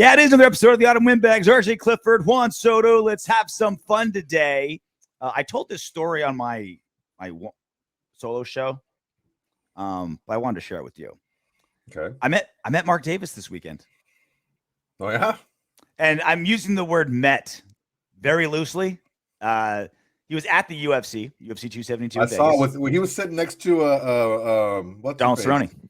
Yeah, it is another episode of the Autumn Windbags. RJ Clifford, Juan Soto. Let's have some fun today. I told this story on my solo show, but I wanted to share it with you. Okay. I met Mark Davis this weekend. Oh yeah. And I'm using the word "met" very loosely. He was at the UFC 272. I saw when he was sitting next to what's Donald her face? Cerrone.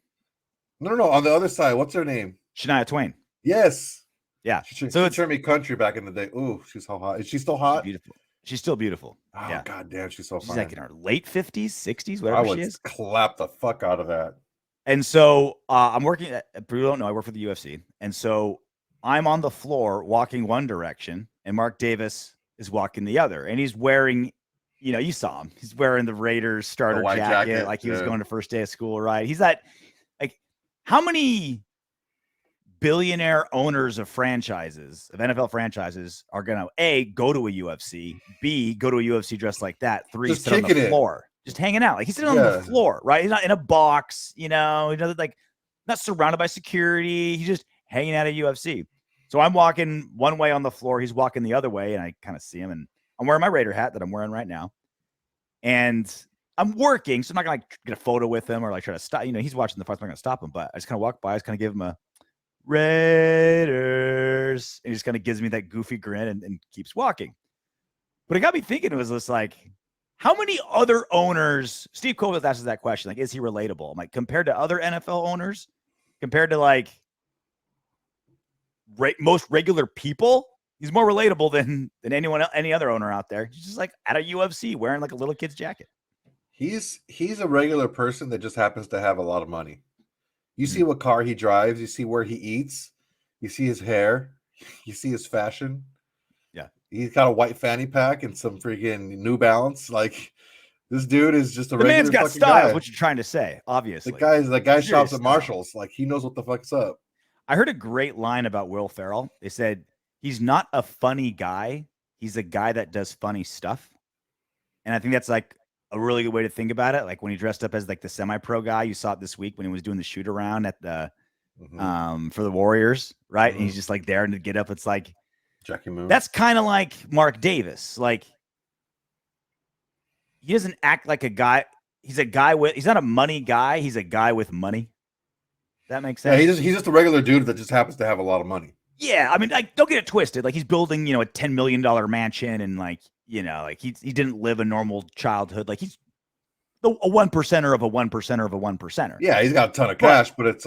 No, on the other side. What's her name? Shania Twain. Yes. Yeah. She turned me country back in the day. Ooh, she's so hot. Is she still hot? She's beautiful. She's still beautiful. Oh, yeah. God damn, she's so fine. She's like in her late 50s, 60s, whatever she is. I would clap the fuck out of that. And so I'm working at, people don't know, I work for the UFC. And so I'm on the floor walking one direction, and Mark Davis is walking the other. And he's wearing, you saw him. He's wearing the Raiders starter jacket, like he was going to first day of school, right? He's like, how many billionaire owners of franchises, of NFL franchises, are going to A, go to a UFC, B, go to a UFC dressed like that, 3, just sit on the floor, just hanging out. Like he's sitting on the floor, right? He's not in a box, he doesn't not surrounded by security. He's just hanging out at UFC. So I'm walking one way on the floor. He's walking the other way, and I kind of see him, and I'm wearing my Raider hat that I'm wearing right now. And I'm working, so I'm not going to get a photo with him or try to stop. He's watching the fight, so I'm not going to stop him, but I just kind of walk by. I just kind of give him a Raiders, and he just kind of gives me that goofy grin and keeps walking. But it got me thinking, it was just how many other owners, Steve Kovitz asks that question, is he relatable? I'm like, compared to other NFL owners, compared to most regular people, he's more relatable than any other owner out there. He's just at a UFC wearing a little kid's jacket. He's a regular person that just happens to have a lot of money. You see what car he drives, you see where he eats, you see his hair, you see his fashion. Yeah. He's got a white fanny pack and some freaking New Balance. This dude is just a regular man's got style, is what you're trying to say, obviously. The guy shops at Marshall's. He knows what the fuck's up. I heard a great line about Will Ferrell. They said, he's not a funny guy. He's a guy that does funny stuff. And I think that's a really good way to think about it. When he dressed up as the semi-pro guy, you saw it this week when he was doing the shoot around at the for the Warriors, right? Mm-hmm. And he's just there and to get up. It's Jackie Moon. That's kind of like Mark Davis. He doesn't act like a guy. He's not a money guy. He's a guy with money. That makes sense. Yeah, he's just a regular dude that just happens to have a lot of money. Yeah, I mean, don't get it twisted. He's building, a $10 million mansion, and he didn't live a normal childhood. He's a 1%er of a 1%er of a 1%er. Yeah, he's got a ton of cash, but it's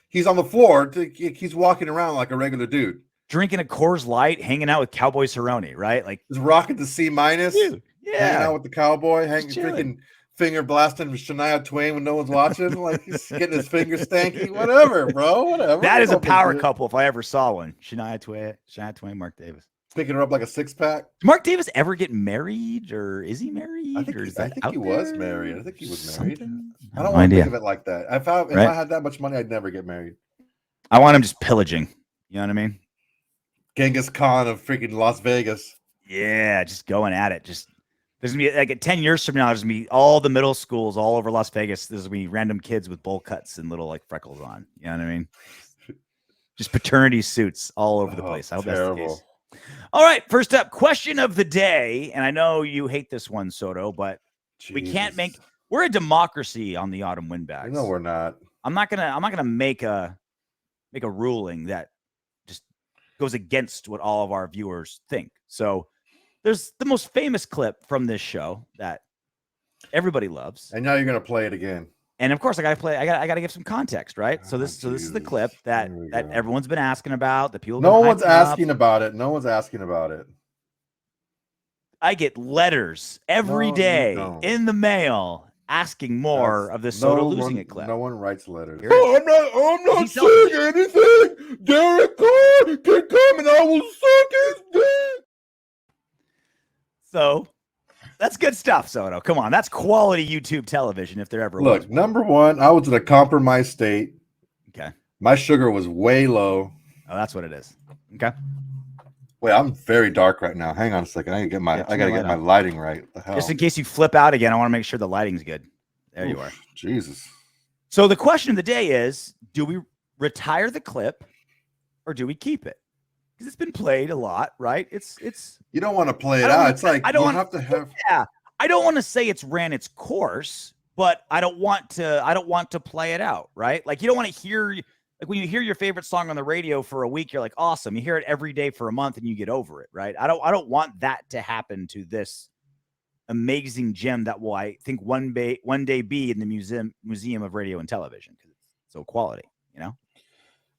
he's on the floor. He's walking around like a regular dude, drinking a Coors Light, hanging out with Cowboy Cerrone, right? he's rocking the C-, hanging out with the Cowboy, freaking finger blasting with Shania Twain when no one's watching. He's getting his fingers stanky. Whatever, bro. Whatever. That is a power couple if I ever saw one. Shania Twain, Mark Davis. Picking her up like a 6-pack. Does Mark Davis ever get married, or is he married? I think he was married. I think he was married. I don't want to think of it like that. If I had that much money, I'd never get married. I want him just pillaging. You know what I mean? Genghis Khan of freaking Las Vegas. Yeah, just going at it. There's going to be 10 years from now, there's going to be all the middle schools all over Las Vegas. There's going to be random kids with bowl cuts and little freckles on. You know what I mean? Just paternity suits all over the place. I hope that's the case. All right. First up, question of the day. And I know you hate this one, Soto, but we can't we're a democracy on the Autumn Windbags. No, we're not. I'm not gonna make a ruling that just goes against what all of our viewers think. So there's the most famous clip from this show that everybody loves. And now you're going to play it again. And of course I got to give some context, right? So this is the clip that everyone's been asking about, the people. No one's asking about it. No one's asking about it. I get letters every day in the mail asking more of the Soto losing it clip. No one writes letters. I'm not saying anything. Derek Carr can come and I will suck his dick. So that's good stuff, Soto. Come on. That's quality YouTube television if there ever was. Look, number one, I was in a compromised state. Okay. My sugar was way low. Oh, that's what it is. Okay. Wait, I'm very dark right now. Hang on a second. I gotta get my lighting right. What the hell? Just in case you flip out again, I want to make sure the lighting's good. There you are. Jesus. So the question of the day is, do we retire the clip or do we keep it? Because it's been played a lot, right? It's You don't want to play it out. It's like I don't you have to have. Yeah, I don't want to say it's ran its course, but I don't want to play it out, right? Like you don't want to hear, like when you hear your favorite song on the radio for a week, you're like, awesome. You hear it every day for a month and you get over it, right? I don't want that to happen to this amazing gem that will, I think, one day be in the museum of radio and television because it's so quality, you know.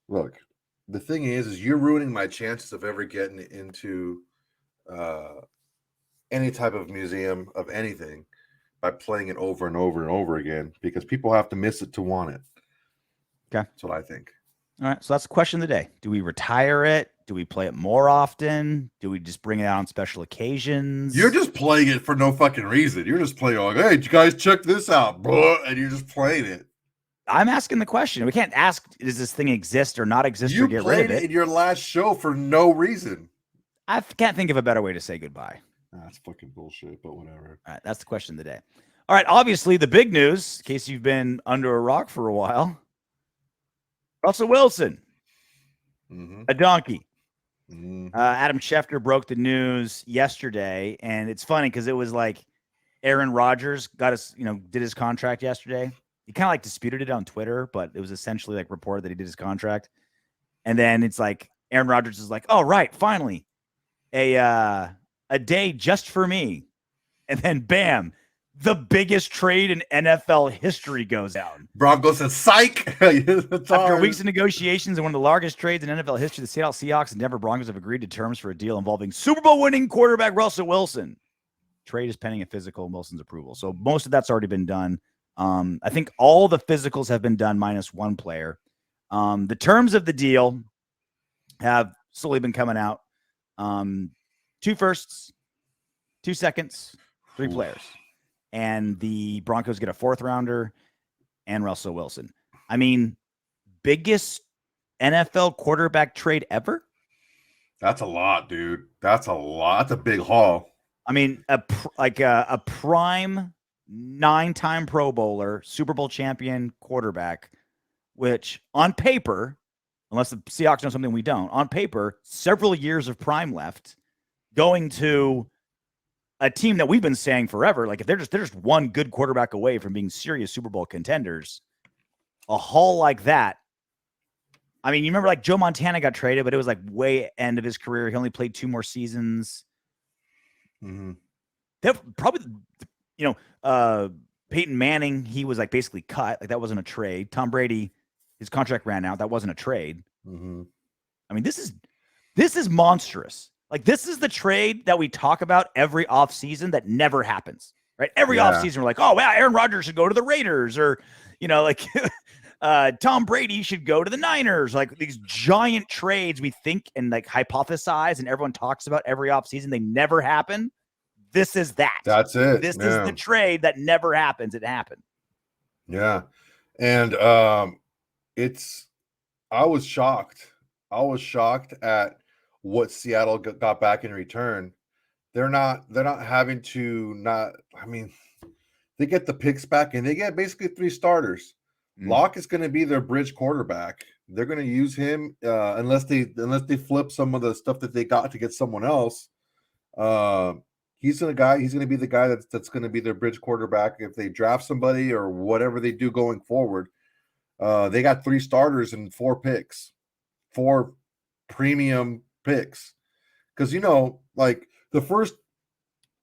Look, the thing is you're ruining my chances of ever getting into any type of museum of anything by playing it over and over and over again because people have to miss it to want it. Okay. That's what I think. All right. So that's the question of the day. Do we retire it? Do we play it more often? Do we just bring it out on special occasions? You're just playing it for no fucking reason. You're just playing like, hey, you guys check this out, bro, and you're just playing it. I'm asking the question. We can't ask, does this thing exist or not exist or get rid of it? You played it in your last show for no reason. I can't think of a better way to say goodbye. That's fucking bullshit, but whatever. All right, that's the question of the day. All right, obviously the big news, in case you've been under a rock for a while, Russell Wilson, a donkey. Adam Schefter broke the news yesterday, and it's funny because it was like Aaron Rodgers got his, did his contract yesterday. He kind of like disputed it on Twitter, but it was essentially like reported that he did his contract. And then it's like Aaron Rodgers is like, "Oh, right, finally, a day just for me." And then bam, the biggest trade in NFL history goes down. Broncos said, "Psych." After weeks of negotiations and one of the largest trades in NFL history, the Seattle Seahawks and Denver Broncos have agreed to terms for a deal involving Super Bowl winning quarterback Russell Wilson. Trade is pending a physical and Wilson's approval. So most of that's already been done. I think all the physicals have been done minus one player. The terms of the deal have slowly been coming out. 2 firsts, 2 seconds, 3 players. And the Broncos get a 4th rounder and Russell Wilson. I mean, biggest NFL quarterback trade ever? That's a lot, dude. That's a lot. That's a big haul. I mean, a prime 9-time Pro Bowler, Super Bowl champion quarterback, which on paper, unless the Seahawks know something we don't, on paper, several years of prime left, going to a team that we've been saying forever, like if they're just one good quarterback away from being serious Super Bowl contenders, a haul like that. I mean, you remember like Joe Montana got traded, but it was like way end of his career. He only played 2 more seasons. That probably, Peyton Manning, he was like basically cut. Like that wasn't a trade. Tom Brady, his contract ran out. That wasn't a trade. I mean, this is monstrous. Like this is the trade that we talk about every offseason that never happens, right? Every offseason we're like, oh, wow, Aaron Rodgers should go to the Raiders, or, Tom Brady should go to the Niners. Like these giant trades we think and like hypothesize and everyone talks about every offseason. They never happen. This is that. That's it. This is the trade that never happens. It happened. Yeah. And I was shocked. I was shocked at what Seattle got back in return. They're not having to they get the picks back and they get basically 3 starters. Locke is going to be their bridge quarterback. They're going to use him unless they flip some of the stuff that they got to get someone else. He's going to be the guy that's going to be their bridge quarterback if they draft somebody or whatever they do going forward. They got 3 starters and 4 picks, 4 premium picks. Because like the first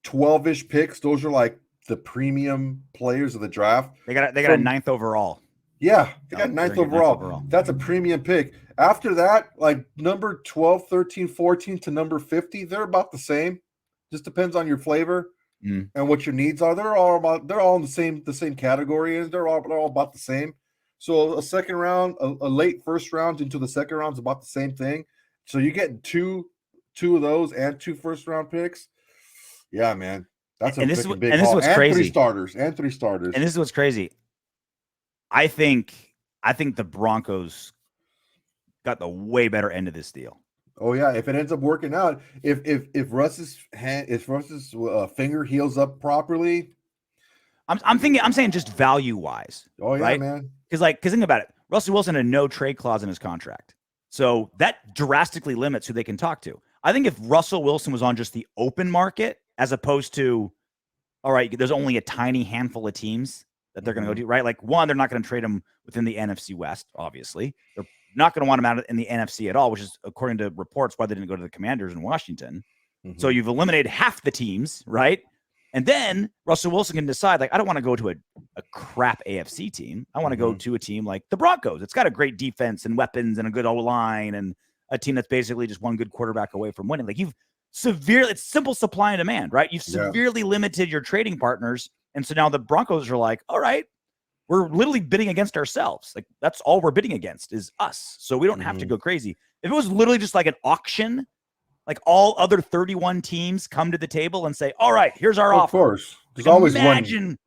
12-ish picks, those are like the premium players of the draft. They got a 9th overall. Yeah, they got 9th overall. That's a premium pick. After that, like number 12, 13, 14 to number 50, they're about the same. Just depends on your flavor and what your needs are. They're all in the same category, and they're all about the same. So a second round, a late first round into the second round is about the same thing. So you get two of those and 2 first-round picks. Yeah, man. That's big haul. And this is what's crazy. 3 starters. And this is what's crazy. I think the Broncos got the way better end of this deal. Oh yeah, if it ends up working out, if Russ's finger heals up properly, I'm saying just value wise. Oh yeah, right? man. Because think about it, Russell Wilson had no trade clause in his contract. So that drastically limits who they can talk to. I think if Russell Wilson was on just the open market, as opposed to, all right, there's only a tiny handful of teams that they're going to go to, right? Like, one, they're not going to trade him within the NFC West, obviously. They're not going to want him out in the NFC at all, which is, according to reports, why they didn't go to the Commanders in Washington. So you've eliminated half the teams, right? And then Russell Wilson can decide, like, I don't want to go to a crap AFC team. I want to go to a team like the Broncos. It's got a great defense and weapons and a good O-line and a team that's basically just one good quarterback away from winning. Like, it's simple supply and demand, right? You've severely limited your trading partners. And so now the Broncos are like, all right, we're literally bidding against ourselves. Like, that's all we're bidding against is us. So we don't have to go crazy. If it was literally just like an auction, like all other 31 teams come to the table and say, all right, here's our offer. Of course. There's like, always imagine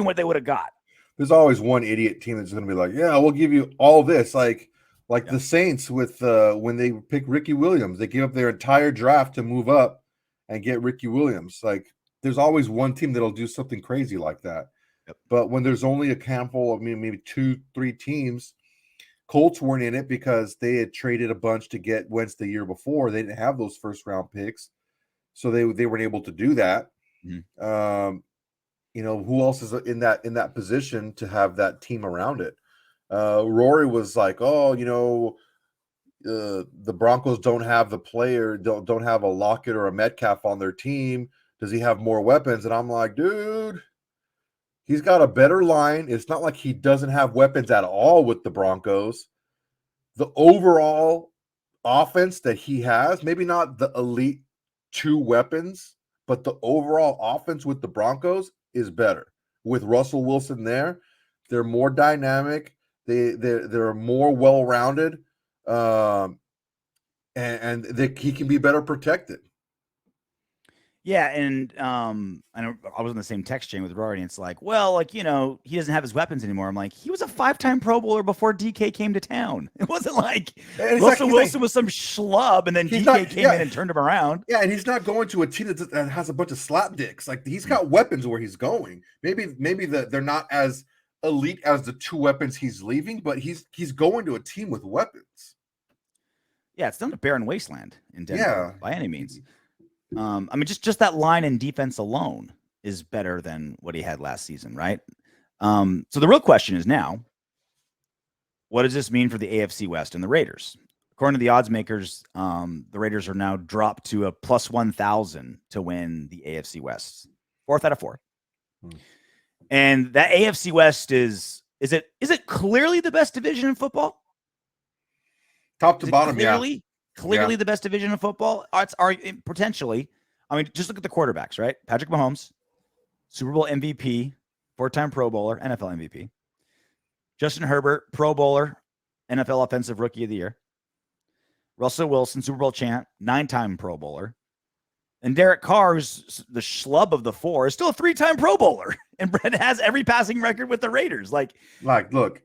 what they would have got. There's always one idiot team that's going to be like, yeah, we'll give you all this. Like the Saints with when they pick Ricky Williams, they give up their entire draft to move up and get Ricky Williams. Like, there's always one team that'll do something crazy like that. But when there's only a handful of maybe 2-3 teams, Colts weren't in it because they had traded a bunch to get Wentz the year before. They didn't have those first round picks, so they weren't able to do that. Who else is in that position to have that team around it? Rory was like, the Broncos don't have the player, don't have a Lockett or a Metcalf on their team. Does he have more weapons? And I'm like, dude, he's got a better line. It's not like he doesn't have weapons at all with the Broncos. The overall offense that he has, maybe not the elite 2 weapons, but the overall offense with the Broncos is better. With Russell Wilson there, they're more dynamic. They're more well-rounded, and he can be better protected. Yeah, and I know I was in the same text chain with Rory, and it's like, well, like, he doesn't have his weapons anymore. I'm like, he was a 5-time Pro Bowler before DK came to town. It wasn't like Russell Wilson was some schlub, and then DK came in and turned him around. Yeah, and he's not going to a team that has a bunch of slapdicks. Like, he's got weapons where he's going. Maybe they're not as elite as the 2 weapons he's leaving, but he's going to a team with weapons. Yeah, it's not a barren wasteland in Denver by any means. Just that line and defense alone is better than what he had last season, right? So the real question is now, what does this mean for the AFC West and the Raiders? According to the odds makers, the Raiders are now dropped to a plus 1,000 to win the AFC West, 4th out of 4. And that AFC West is it clearly the best division in football? Top to bottom, Clearly the best division of football. It's potentially. I mean, just look at the quarterbacks, right? Patrick Mahomes, Super Bowl MVP, 4-time Pro Bowler, NFL MVP. Justin Herbert, Pro Bowler, NFL Offensive Rookie of the Year. Russell Wilson, Super Bowl champ, 9-time Pro Bowler. And Derek Carr, who's the schlub of the 4, is still a 3-time Pro Bowler. And Brett has every passing record with the Raiders. Look,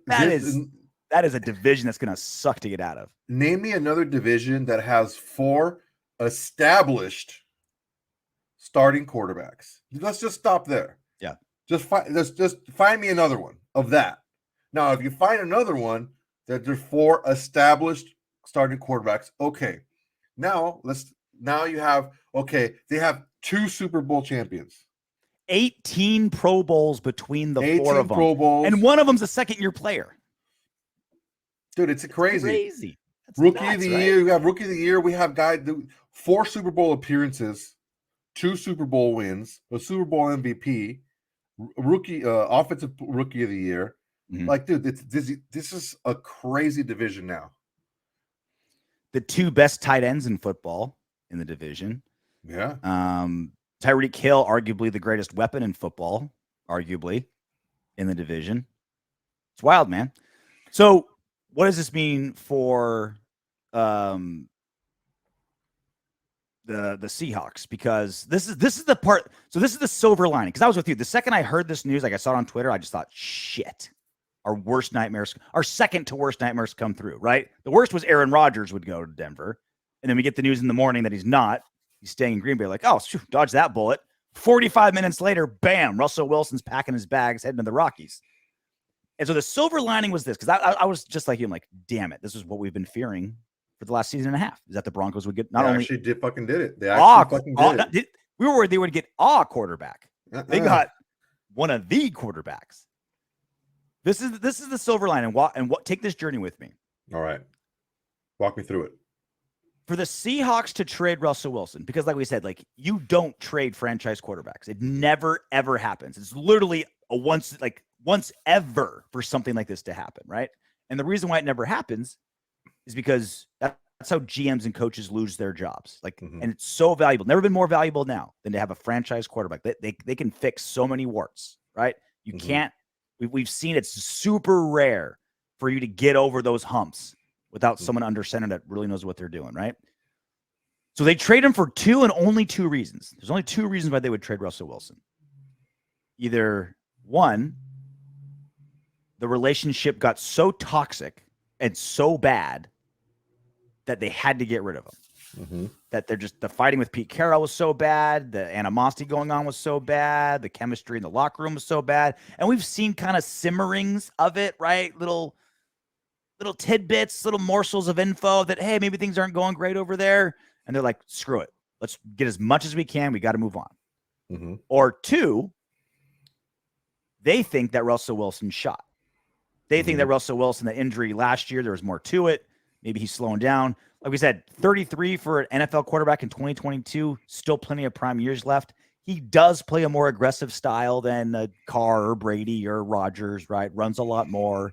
that is a division that's going to suck to get out of. Name me another division that has 4 established starting quarterbacks. Let's just stop there. Yeah. Just find me another one of that. Now, if you find another one that there's 4 established starting quarterbacks, okay. Now you have, they have 2 Super Bowl champions. 18 Pro Bowls between the 4 of them. Pro Bowls. And one of them's a second-year player. Dude, it's crazy. That's Rookie nuts, of the right? year. We have Rookie of the Year. We have 4 Super Bowl appearances, 2 Super Bowl wins, a Super Bowl MVP, rookie, offensive Rookie of the Year. Like, dude, this is a crazy division now. The 2 best tight ends in football in the division. Yeah. Tyreek Hill, arguably the greatest weapon in football, arguably in the division. It's wild, man. So, what does this mean for the Seahawks? Because this is the part. So this is the silver lining. Because I was with you the second I heard this news, like I saw it on Twitter, I just thought, shit, our second to worst nightmares come through. Right, the worst was Aaron Rodgers would go to Denver, and then we get the news in the morning that he's not. He's staying in Green Bay. Like, oh, dodge that bullet. 45 minutes later, bam, Russell Wilson's packing his bags, heading to the Rockies. And so the silver lining was this, because I was just like you. I'm like, damn it, this is what we've been fearing for the last season and a half, is that the Broncos would get They not only actually did it. They actually fucking did it. We were worried they would get a quarterback. They got one of the quarterbacks. This is the silver line, and what take this journey with me. All right, walk me through it. For the Seahawks to trade Russell Wilson, because like we said, like you don't trade franchise quarterbacks. It never ever happens. It's literally a once ever for something like this to happen, right? And the reason why it never happens is because that's how GMs and coaches lose their jobs. Like, and it's so valuable. Never been more valuable now than to have a franchise quarterback. They can fix so many warts, right? You can't. We've seen it's super rare for you to get over those humps without someone under center that really knows what they're doing, right? So they trade him for two and only two reasons. There's only two reasons why they would trade Russell Wilson. Either one, the relationship got so toxic and so bad that they had to get rid of him. That the fighting with Pete Carroll was so bad, the animosity going on was so bad, the chemistry in the locker room was so bad, and we've seen kind of simmerings of it, right? Little tidbits, little morsels of info that, hey, maybe things aren't going great over there. And they're like, screw it. Let's get as much as we can. We got to move on. Or two, they think that Russell Wilson shot. They think that Russell Wilson, the injury last year, there was more to it. Maybe he's slowing down. Like we said, 33 for an NFL quarterback in 2022, still plenty of prime years left. He does play a more aggressive style than Carr or Brady or Rodgers, right? Runs a lot more.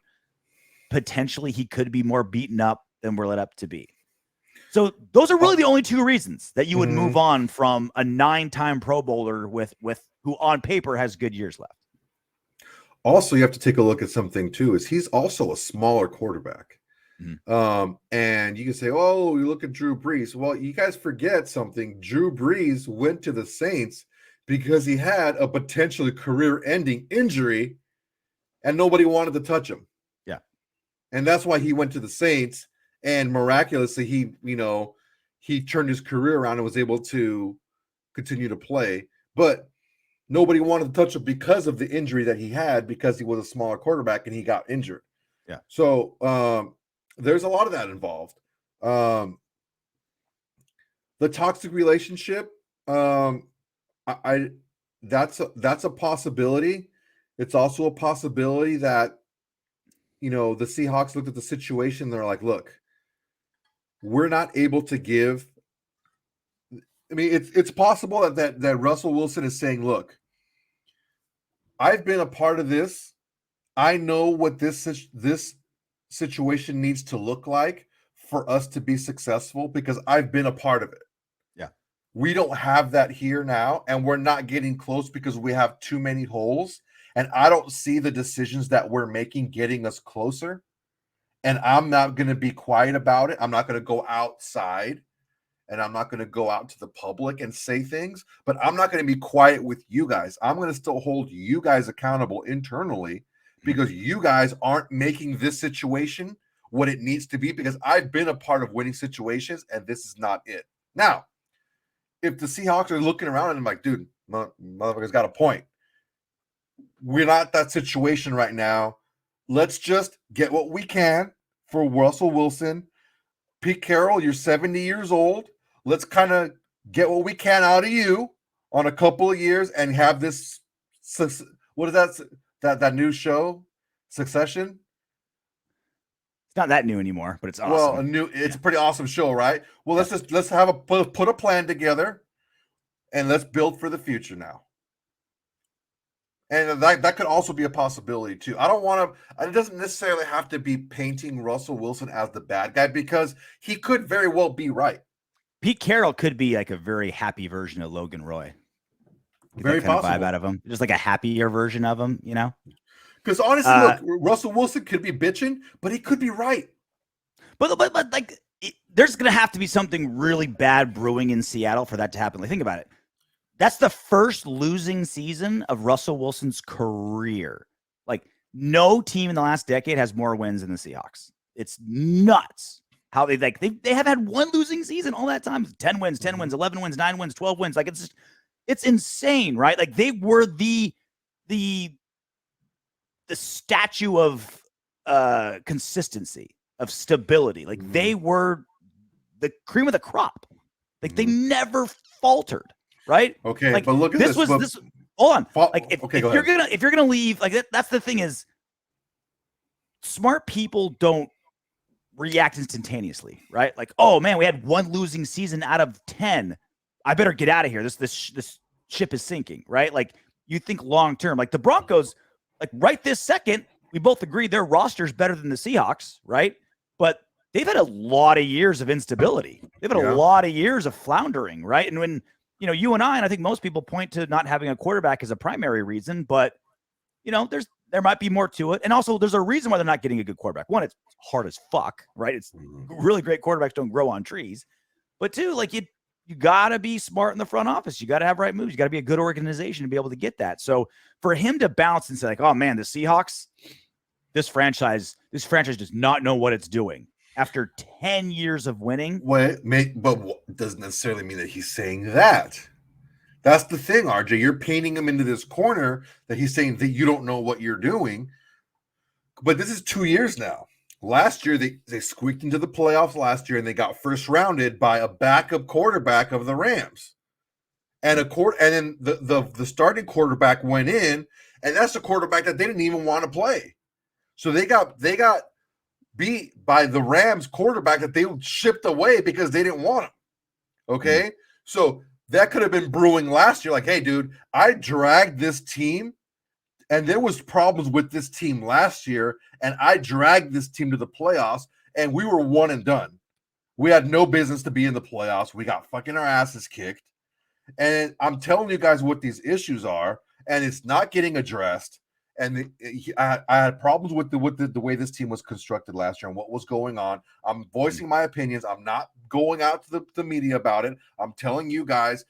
Potentially he could be more beaten up than we're led up to be. So those are really the only two reasons that you would move on from a 9-time Pro Bowler with who on paper has good years left. Also, you have to take a look at something too, is he's also a smaller quarterback. And you can say, oh, you look at Drew Brees. Well, you guys forget something. Drew Brees went to the Saints because he had a potentially career-ending injury and nobody wanted to touch him. And that's why he went to the Saints, and miraculously he turned his career around and was able to continue to play. But nobody wanted to touch him because of the injury that he had, because he was a smaller quarterback and he got injured. So there's a lot of that involved. The toxic relationship, that's a possibility. It's also a possibility that the Seahawks looked at the situation. They're like, look, we're not able to give. I mean, it's possible that Russell Wilson is saying, look, I've been a part of this. I know what this situation needs to look like for us to be successful because I've been a part of it. We don't have that here now, and we're not getting close because we have too many holes. And I don't see the decisions that we're making getting us closer. And I'm not going to be quiet about it. I'm not going to go outside, and I'm not going to go out to the public and say things, but I'm not going to be quiet with you guys. I'm going to still hold you guys accountable internally because you guys aren't making this situation what it needs to be, because I've been a part of winning situations and this is not it. Now, if the Seahawks are looking around and I'm like, dude, motherfucker's got a point. We're not that situation right now. Let's just get what we can for Russell Wilson. Pete Carroll, you're 70 years old. Let's kind of get what we can out of you on a couple of years and have this. What is that new show, Succession? It's not that new anymore, but it's awesome. Well, it's a pretty awesome show, right? Well, let's have put a plan together, and let's build for the future now. And that could also be a possibility too. I don't want to. It doesn't necessarily have to be painting Russell Wilson as the bad guy, because he could very well be right. Pete Carroll could be like a very happy version of Logan Roy. Very kind possible. of vibe out of him, just like a happier version of him, Because honestly, look, Russell Wilson could be bitching, but he could be right. But like, there's gonna have to be something really bad brewing in Seattle for that to happen. Like, think about it. That's the first losing season of Russell Wilson's career. Like, no team in the last decade has more wins than the Seahawks. It's nuts how they have had one losing season all that time. 10 wins, 10 wins, 11 wins, 9 wins, 12 wins. Like, it's insane, right? Like, they were the statue of consistency, of stability. Like, they were the cream of the crop. Like they never faltered, right? Okay, like, but look at this. This hold on. Like if you're gonna leave, like that's the thing is, smart people don't react instantaneously, right? Like, oh man, we had one losing season out of 10. I better get out of here. This ship is sinking, right? Like you think long term. Like the Broncos, like right this second, we both agree their roster is better than the Seahawks, right? But they've had a lot of years of instability. They've had a lot of years of floundering, right? And when you and I think most people point to not having a quarterback as a primary reason, but there might be more to it. And also there's a reason why they're not getting a good quarterback. One, it's hard as fuck, right? It's really great quarterbacks don't grow on trees. But two, like you gotta be smart in the front office. You gotta have right moves. You gotta be a good organization to be able to get that. So for him to bounce and say like, oh man, the Seahawks, this franchise does not know what it's doing after 10 years of winning. But doesn't necessarily mean that he's saying that. That's the thing, RJ. You're painting him into this corner that he's saying that you don't know what you're doing. But this is 2 years now. Last year, they squeaked into the playoffs last year, and they got first rounded by a backup quarterback of the Rams. And then the starting quarterback went in, and that's the quarterback that they didn't even want to play. So they got beat by the Rams quarterback that they shipped away because they didn't want him. Okay? So that could have been brewing last year. Like, hey, dude, I dragged this team, and there was problems with this team last year, and I dragged this team to the playoffs, and we were one and done. We had no business to be in the playoffs. We got fucking our asses kicked. And I'm telling you guys what these issues are, and it's not getting addressed. And I had problems with the way this team was constructed last year and what was going on. I'm voicing my opinions. I'm not going out to the media about it. I'm telling you guys,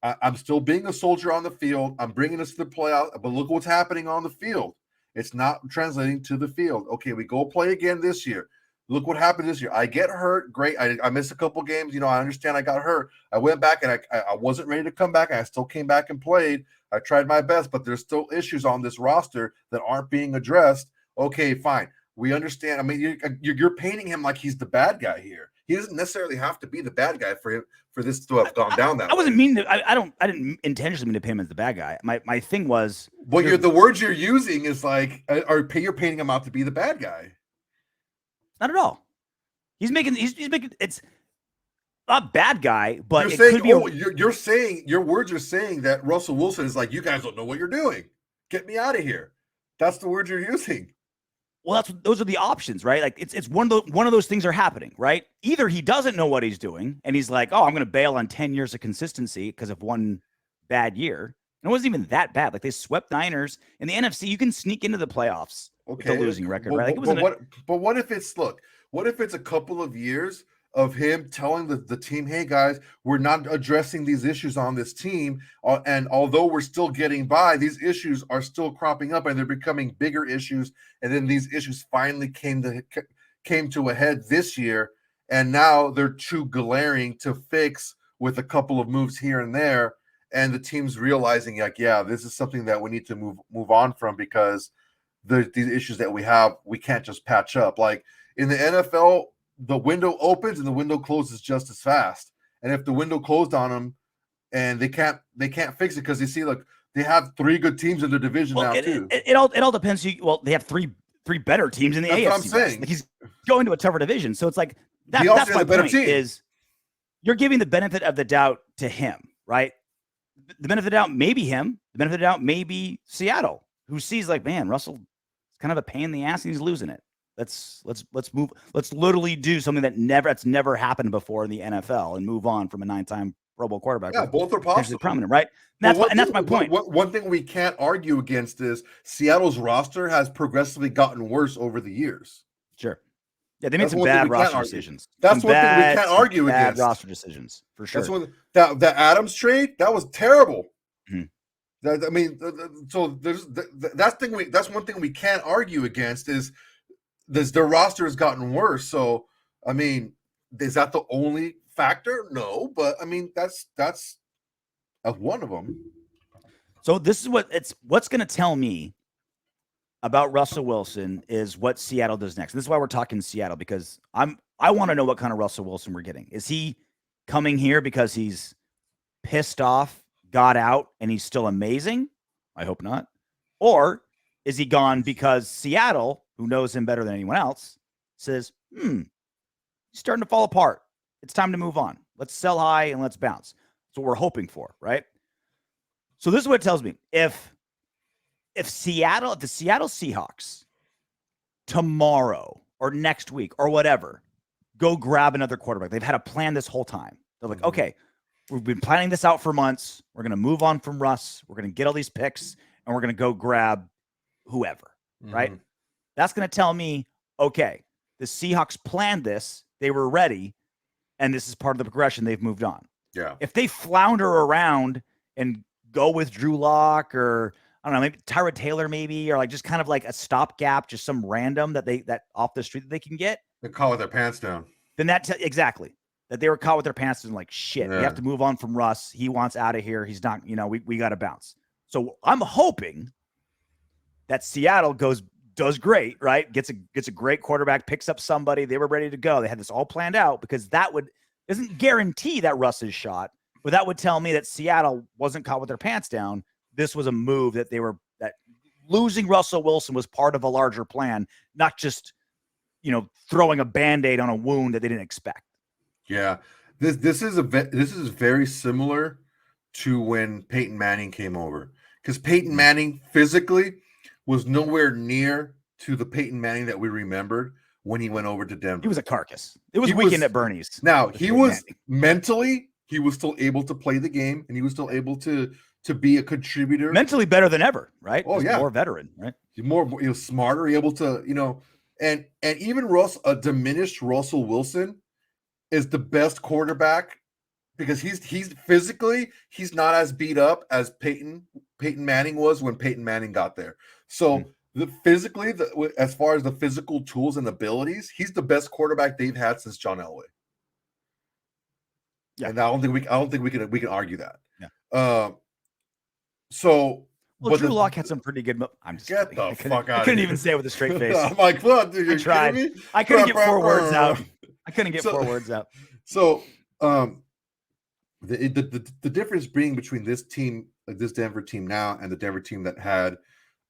I'm still being a soldier on the field. I'm bringing us to the playoffs, but look what's happening on the field. It's not translating to the field. Okay, we go play again this year. Look what happened this year. I get hurt. Great. I missed a couple games. I understand I got hurt. I went back and I wasn't ready to come back. I still came back and played. I tried my best, but there's still issues on this roster that aren't being addressed. Okay, fine. We understand. I mean, you're painting him like he's the bad guy here. He doesn't necessarily have to be the bad guy for this to have gone down that way. I wasn't meaning to. I didn't intentionally mean to paint him as the bad guy. My thing was. Well, the words you're using is like, you're painting him out to be the bad guy. Not at all. He's making it's not bad guy, but you're saying your words are saying that Russell Wilson is like, you guys don't know what you're doing. Get me out of here. That's the word you're using. Well, those are the options, right? Like it's one of those things are happening, right? Either he doesn't know what he's doing and he's like, oh, I'm going to bail on 10 years of consistency because of one bad year. And it wasn't even that bad. Like they swept Niners in the NFC. You can sneak into the playoffs with a losing record, right? But what if it's a couple of years of him telling the team, hey guys, we're not addressing these issues on this team, and although we're still getting by, these issues are still cropping up and they're becoming bigger issues, and then these issues finally came to a head this year, and now they're too glaring to fix with a couple of moves here and there, and the team's realizing like, yeah, this is something that we need to move on from because these issues that we have, we can't just patch up. Like in the NFL, the window opens and the window closes just as fast. And if the window closed on them and they can't fix it because they see like they have three good teams in the division too. It all depends. They have three better teams in the AFC. What I'm saying. Like he's going to a tougher division, so it's like that's my point. Is you're giving the benefit of the doubt to him, right? The benefit of the doubt may be him. The benefit of the doubt may be Seattle, who sees like, man, Russell is kind of a pain in the ass and he's losing it. Let's move. Let's literally do something that's never happened before in the NFL and move on from a 9-time Pro Bowl quarterback. Yeah, both are possible. Prominent, right? And that's my point. One thing we can't argue against is Seattle's roster has progressively gotten worse over the years. Sure. Yeah, they made some bad roster decisions. That's one thing we can't argue against. Bad roster decisions, for sure. That's the Adams trade, that was terrible. Mm-hmm. So that's one thing we can't argue against is their roster has gotten worse. So, I mean, is that the only factor? No, but I mean, that's one of them. So this is what's going to tell me about Russell Wilson is what Seattle does next. And this is why we're talking Seattle, because I want to know what kind of Russell Wilson we're getting. Is he coming here because he's pissed off, got out, and he's still amazing? I hope not. Or is he gone because Seattle, who knows him better than anyone else, says, he's starting to fall apart. It's time to move on. Let's sell high and let's bounce. That's what we're hoping for, right? So this is what it tells me. If the Seattle Seahawks tomorrow or next week or whatever go grab another quarterback, they've had a plan this whole time. They're like, okay, we've been planning this out for months. We're going to move on from Russ. We're going to get all these picks, and we're going to go grab whoever, right? That's going to tell me, okay, the Seahawks planned this. They were ready, and this is part of the progression. They've moved on. Yeah. If they flounder around and go with Drew Lock or I don't know, maybe Tyrod Taylor, maybe, or like just kind of like a stopgap, just some random that off the street that they can get. They caught with their pants down. Then exactly that they were caught with their pants down. Like shit, we have to move on from Russ. He wants out of here. He's not. We got to bounce. So I'm hoping that Seattle does great, right? Gets a great quarterback, picks up somebody. They were ready to go. They had this all planned out because that doesn't guarantee that Russ is shot, but that would tell me that Seattle wasn't caught with their pants down. This was a move that that losing Russell Wilson was part of a larger plan, not just, throwing a Band-Aid on a wound that they didn't expect. Yeah. This is very similar to when Peyton Manning came over, because Peyton Manning physically was nowhere near to the Peyton Manning that we remembered when he went over to Denver. He was a carcass. It was Weekend at Bernie's. Now, he was mentally, he was still able to play the game, and he was still able to be a contributor. Mentally better than ever, right? Oh, yeah. More veteran, right? He was smarter, able to, and even a diminished Russell Wilson is the best quarterback because he's physically, he's not as beat up as Peyton Manning was when Peyton Manning got there. So as far as the physical tools and abilities, he's the best quarterback they've had since John Elway. Yeah. And I don't think we can argue that. Yeah. Drew Lock had some pretty good. I'm just get kidding. the fuck out. I couldn't even say it with a straight face. I'm like, look, dude, I tried. Me? I couldn't get 4 words out. I couldn't get 4 words out. So, the difference being between this team, this Denver team now, and the Denver team that had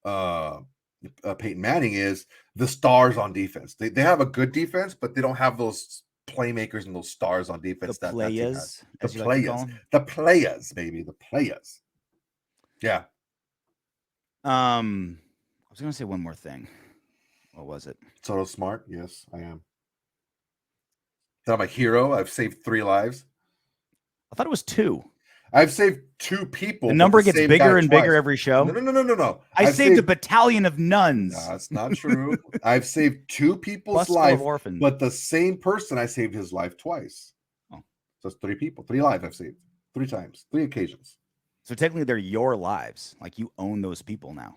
Peyton Manning is the stars on defense. They have a good defense, but they don't have those playmakers and those stars on defense. The players, the players, baby, the players. Yeah. I was going to say one more thing. What was it? Soto smart? Yes, I am. That I'm a hero. I've saved 3 lives. I thought it was 2. I've saved 2 people. The number gets bigger and bigger every show. No. I saved a battalion of nuns. No, that's not true. I've saved 2 people's lives, but the same person, I saved his life twice. Oh. So it's 3 people, 3 lives I've saved 3 times, 3 occasions. So technically they're your lives. Like you own those people now.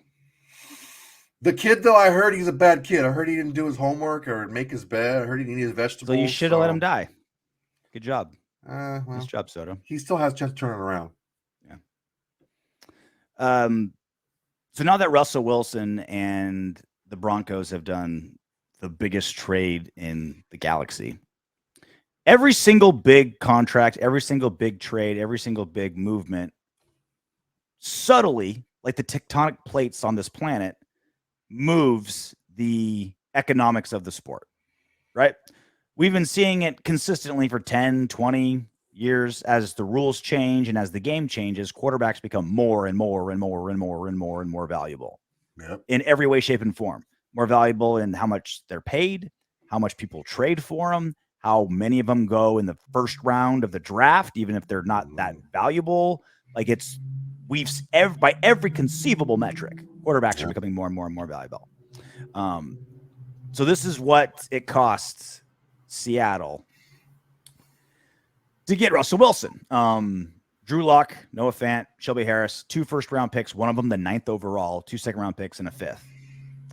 The kid, though, I heard he's a bad kid. I heard he didn't do his homework or make his bed. I heard he didn't eat his vegetables. So you should have let him die. Good job. Well, nice job, Soto. He still has a chance to turn it around. Yeah. So now that Russell Wilson and the Broncos have done the biggest trade in the galaxy, every single big contract, every single big trade, every single big movement, subtly, like the tectonic plates on this planet, moves the economics of the sport, right? We've been seeing it consistently for 10, 20 years. As the rules change and as the game changes, quarterbacks become more and more and more and more and more and more valuable. Yep. In every way, shape, and form. More valuable in how much they're paid, how much people trade for them, how many of them go in the first round of the draft, even if they're not that valuable. Like by every conceivable metric, quarterbacks are becoming more and more and more valuable. So this is what it costs Seattle to get Russell Wilson. Drew Lock, Noah Fant, Shelby Harris, 2 first-round picks, one of them the 9th overall, 2 second-round picks, and a 5th.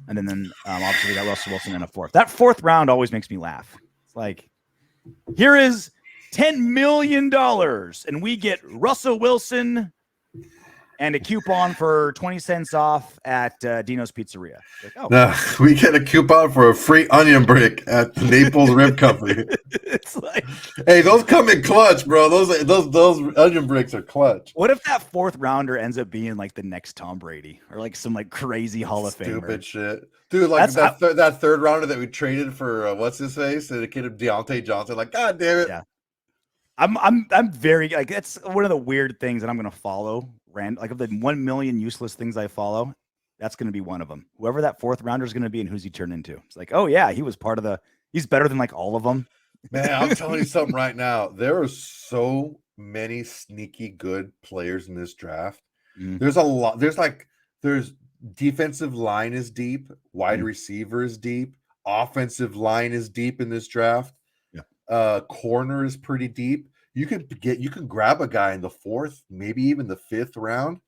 And then obviously we got Russell Wilson and a 4th. That 4th round always makes me laugh. It's like, here is $10 million, and we get Russell Wilson and a coupon for 20 cents off at Dino's Pizzeria. Like, oh, No, we get a coupon for a free onion brick at the Naples Rib Company. it's like, hey, those come in clutch, bro. Those onion bricks are clutch. What if that fourth rounder ends up being like the next Tom Brady or like some like crazy Hall of Famer? Stupid shit, dude. Like that third rounder that we traded for what's his face, and the kid of Deontay Johnson. Like, God damn it. Yeah. I'm very like that's one of the weird things that I'm gonna follow. Like of the 1 million useless things I follow, that's gonna be one of them. Whoever that fourth rounder is gonna be and who's he turned into. It's like, oh yeah, he was part of he's better than like all of them. Man, I'm telling you something right now. There are so many sneaky good players in this draft. There's a lot. There's defensive line is deep, wide receiver is deep, offensive line is deep in this draft. Yeah. Corner is pretty deep. You can grab a guy in the fourth, maybe even the fifth round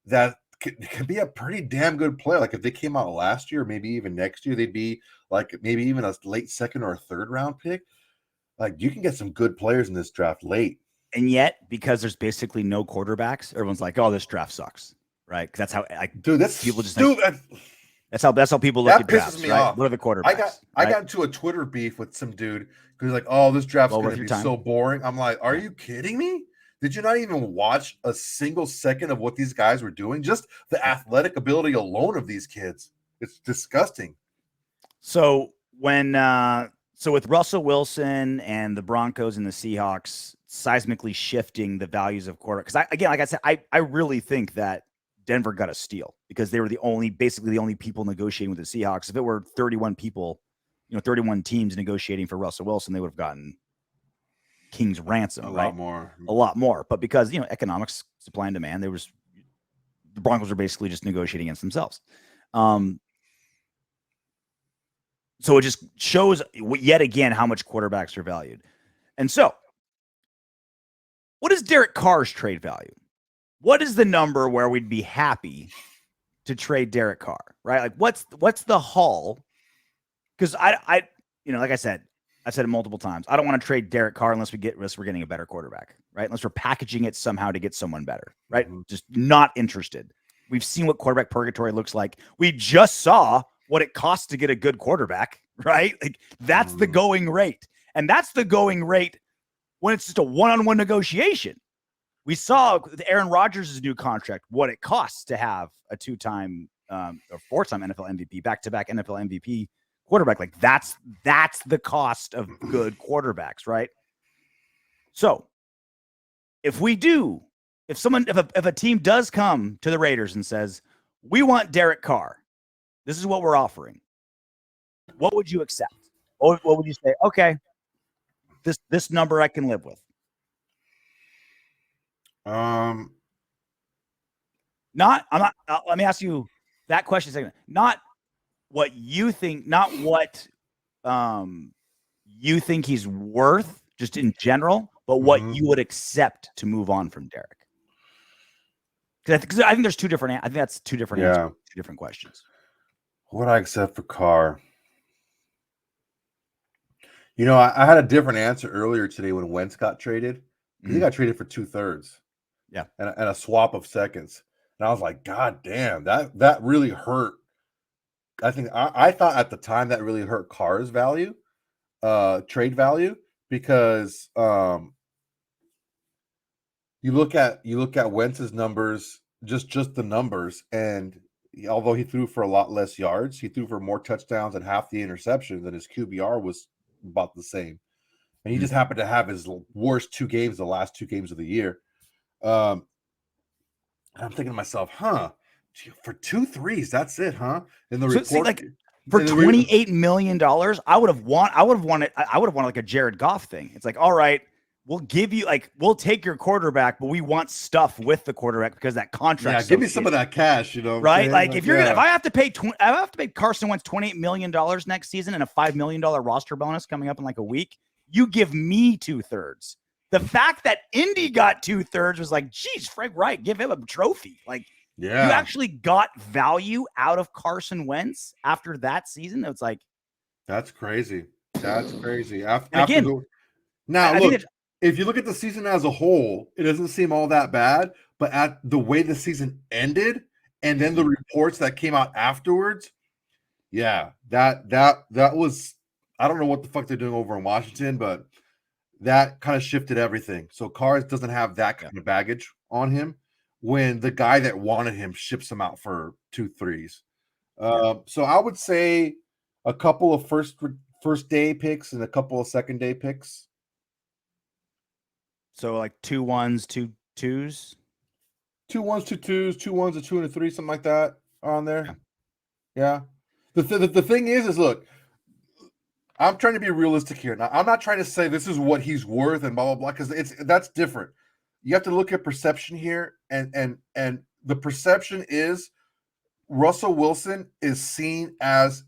that can be a pretty damn good player. Like if they came out last year, maybe even next year, they'd be like maybe even a late second or a third round pick. Like you can get some good players in this draft late. And yet, because there's basically no quarterbacks, everyone's like, "Oh, this draft sucks," right? Because that's how, dude. That's people just stupid. Like, that's how people look at drafts, right? Off. What are the quarterbacks? I got into a Twitter beef with some dude who's like, "Oh, this draft's going to be so boring." I'm like, "Are you kidding me? Did you not even watch a single second of what these guys were doing? Just the athletic ability alone of these kids. It's disgusting." So with Russell Wilson and the Broncos and the Seahawks seismically shifting the values of quarterback, because like I said, I really think that Denver got a steal because they were basically the only people negotiating with the Seahawks. If it were 31 people, 31 teams negotiating for Russell Wilson, they would have gotten king's ransom, a lot more. But because economics, supply and demand, the Broncos were basically just negotiating against themselves. So it just shows yet again how much quarterbacks are valued. And so, what is Derek Carr's trade value? What is the number where we'd be happy to trade Derek Carr, right? Like what's the haul? Because I like I said, I've said it multiple times. I don't want to trade Derek Carr unless we're getting a better quarterback, right? Unless we're packaging it somehow to get someone better, right? Mm-hmm. Just not interested. We've seen what quarterback purgatory looks like. We just saw what it costs to get a good quarterback, right? Like that's the going rate. And that's the going rate when it's just a one-on-one negotiation. We saw with Aaron Rodgers' new contract, what it costs to have a two-time or four-time NFL MVP, back-to-back NFL MVP quarterback. Like that's the cost of good quarterbacks, right? So if a team does come to the Raiders and says, we want Derek Carr, this is what we're offering, what would you accept? What would you say? Okay, this number I can live with. Let me ask you that question a second. Not what you think, not what you think he's worth, just in general, but what you would accept to move on from Derek. Because I think there's two different. I think that's two different answers, two different questions. What I accept for Carr. I had a different answer earlier today when Wentz got traded. He got traded for 2/3. Yeah, and a swap of seconds. And I was like, God damn, that really hurt. I think I thought at the time that really hurt Carr's value, trade value, because you look at Wentz's numbers, just the numbers, and although he threw for a lot less yards, he threw for more touchdowns and half the interceptions, and his QBR was about the same. And he just happened to have his worst two games, the last two games of the year. I'm thinking to myself, for 2 threes, that's it, huh? In the report, for $28 million, I would have wanted like a Jared Goff thing. It's like, all right, we'll give you we'll take your quarterback, but we want stuff with the quarterback because that contract. Yeah, give me some of that cash, right? Like if I have to pay Carson Wentz $28 million next season and a $5 million roster bonus coming up in like a week, you give me 2/3. The fact that Indy got 2/3 was like, geez, Frank Wright, give him a trophy. Like, you actually got value out of Carson Wentz after that season. It's like, that's crazy. That's crazy. If you look at the season as a whole, it doesn't seem all that bad. But at the way the season ended, and then the reports that came out afterwards, yeah, that was, I don't know what the fuck they're doing over in Washington, but that kind of shifted everything. So Carr doesn't have that kind of baggage on him when the guy that wanted him ships him out for 2 threes. So I would say a couple of first day picks and a couple of second day picks. So like 2 1s, 2 2s. 2 1s, 2 2s, 2 1s, a 2 and a 3, something like that on there. Yeah. The thing is look, I'm trying to be realistic here. Now, I'm not trying to say this is what he's worth and blah blah blah, because that's different. You have to look at perception here, and the perception is Russell Wilson is seen as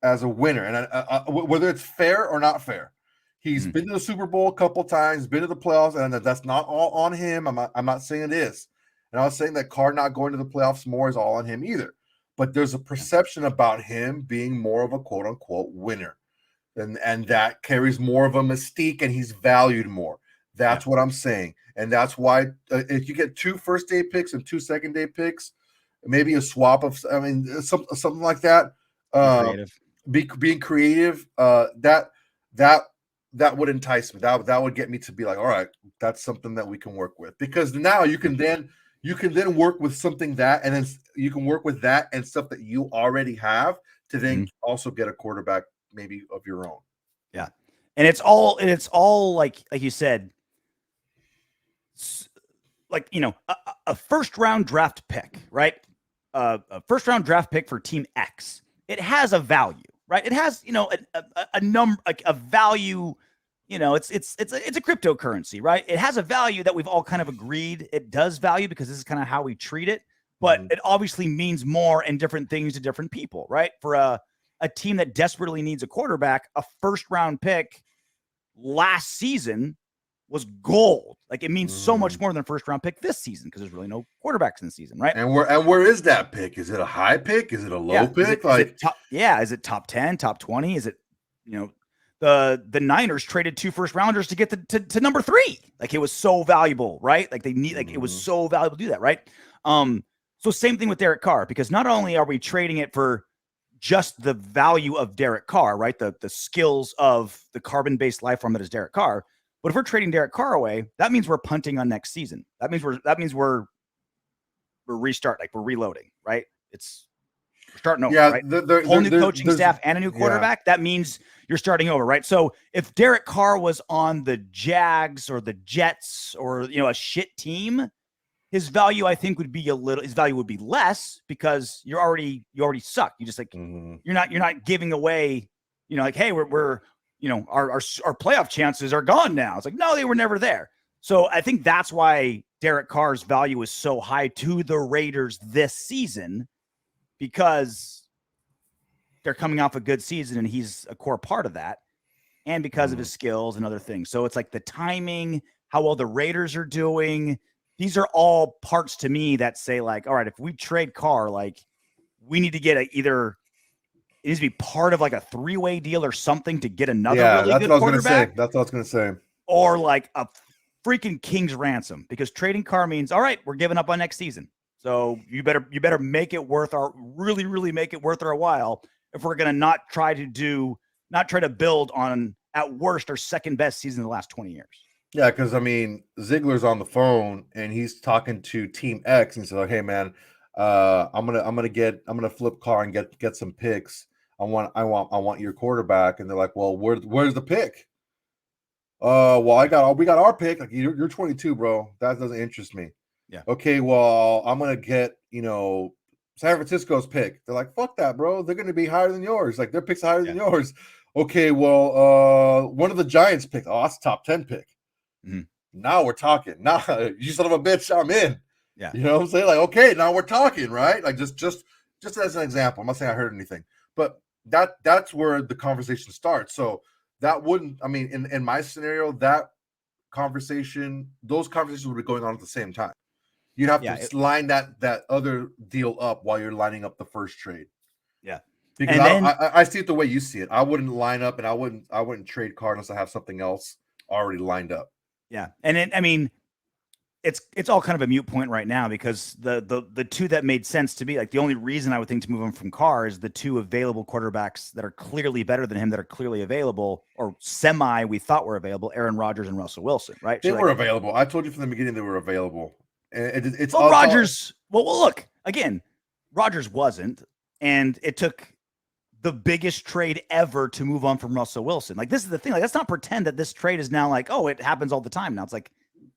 a winner, and whether it's fair or not fair. He's been to the Super Bowl a couple times, been to the playoffs, and that's not all on him. I'm not saying it is. And I was saying that Carr not going to the playoffs more is all on him either. But there's a perception about him being more of a quote-unquote winner. And that carries more of a mystique, and he's valued more. That's what I'm saying. And that's why if you get 2 first-day picks and 2 second-day picks, maybe a swap of, something like that. Being creative. That would entice me. That would get me to be like, all right, that's something that we can work with, because now you can then work with something that, and then you can work with that and stuff that you already have to then also get a quarterback maybe of your own. Yeah. And it's all like you said, like, a first round draft pick, right? A first round draft pick for team X. It has a value, right? It has, a number, like a value, it's a cryptocurrency, right? It has a value that we've all kind of agreed it does value, because this is kind of how we treat it. But it obviously means more and different things to different people, right? For a team that desperately needs a quarterback, a first round pick last season was gold. Like, it means so much more than a first round pick this season, because there's really no quarterbacks in the season, right? And where is that pick? Is it a high pick? Is it a low pick? Is it top 10, top 20? Is it, the Niners traded 2 first rounders to get to number 3. Like, it was so valuable, right? Like, it was so valuable to do that, right? So same thing with Derek Carr, because not only are we trading it for just the value of Derek Carr, right? The skills of the carbon-based life form that is Derek Carr. But if we're trading Derek Carr away, that means we're punting on next season. That means we're restarting, like we're reloading, right? We're starting over, right? Whole new coaching staff and a new quarterback. That means you're starting over, right? So if Derek Carr was on the Jags or the Jets or a shit team, his value, I think, would be less, because you already suck. You just like you're not giving away, like, hey, we're our playoff chances are gone now. It's like, no, they were never there. So I think that's why Derek Carr's value is so high to the Raiders this season, because they're coming off a good season and he's a core part of that, and because of his skills and other things. So it's like the timing, how well the Raiders are doing. These are all parts to me that say, like, all right, if we trade Carr, like, we need to get either it needs to be part of like a 3-way deal or something to get another really good quarterback. That's what I was going to say. Or like a freaking king's ransom, because trading Carr means, all right, we're giving up on next season. So you better make it worth really make it worth our while, if we're going to not try to build on, at worst, our second best season in the last 20 years. Yeah, because Ziegler's on the phone and he's talking to Team X, and he's like, "Hey man, I'm gonna flip Carr and get some picks. I want your quarterback." And they're like, "Well, where's the pick?" Well, we got our pick. Like, you're 22, bro. That doesn't interest me. Yeah. Okay, well, I'm gonna get San Francisco's pick. They're like, "Fuck that, bro. They're gonna be higher than yours. Like, their pick's higher than yours." Okay, well, one of the Giants picked. Oh, that's a top 10 pick. Now we're talking. Now, you son of a bitch, I'm in. Yeah. You know what I'm saying? Like, okay, now we're talking, right? Like, just as an example. I'm not saying I heard anything, but that's where the conversation starts. So that wouldn't, in my scenario, those conversations would be going on at the same time. You'd have to line that other deal up while you're lining up the first trade. Yeah. Because I see it the way you see it. I wouldn't line up, and I wouldn't trade Carr unless I have something else already lined up. Yeah. And it's all kind of a mute point right now because the two that made sense to me, like the only reason I would think to move him from Carr is the two available quarterbacks that are clearly better than him that are clearly available or we thought were available, Aaron Rodgers and Russell Wilson, right? They So were available. I told you from the beginning they were available. And it's well, Rodgers. Well, look again. Rodgers wasn't, and it took the biggest trade ever to move on from Russell Wilson. Like this is the thing. Like let's not pretend that this trade is now like, oh, it happens all the time now. It's like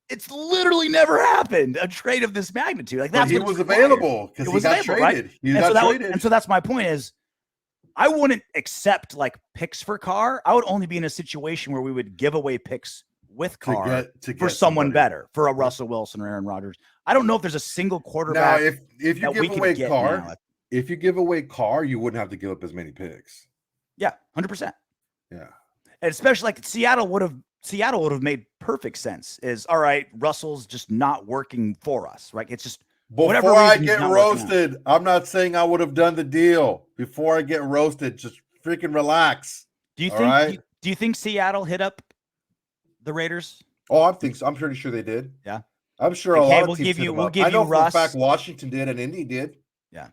it's literally never happened. A trade of this magnitude. Like that's he was available because he got traded. Right? He got traded. And so that's my point is I wouldn't accept like picks for Carr. I would only be in a situation where we would give away picks with Carr to get for someone better, for a Russell Wilson or Aaron Rodgers. I don't know if there's a single quarterback. Now, if you give away Carr, if you give away Carr, you wouldn't have to give up as many picks. Yeah, 100%. Yeah, and especially like Seattle would have made perfect sense. Is all right. Russell's just not working for us, right? It's just before I get roasted. I'm not saying I would have done the deal. Before I get roasted, just freaking relax. Do you think? Do you think Seattle hit up the Raiders? Oh, I think so. I'm pretty sure they did. Yeah, I'm sure a lot of teams we'll hit give I know you Russ. For a fact Washington did and Indy did. Yeah,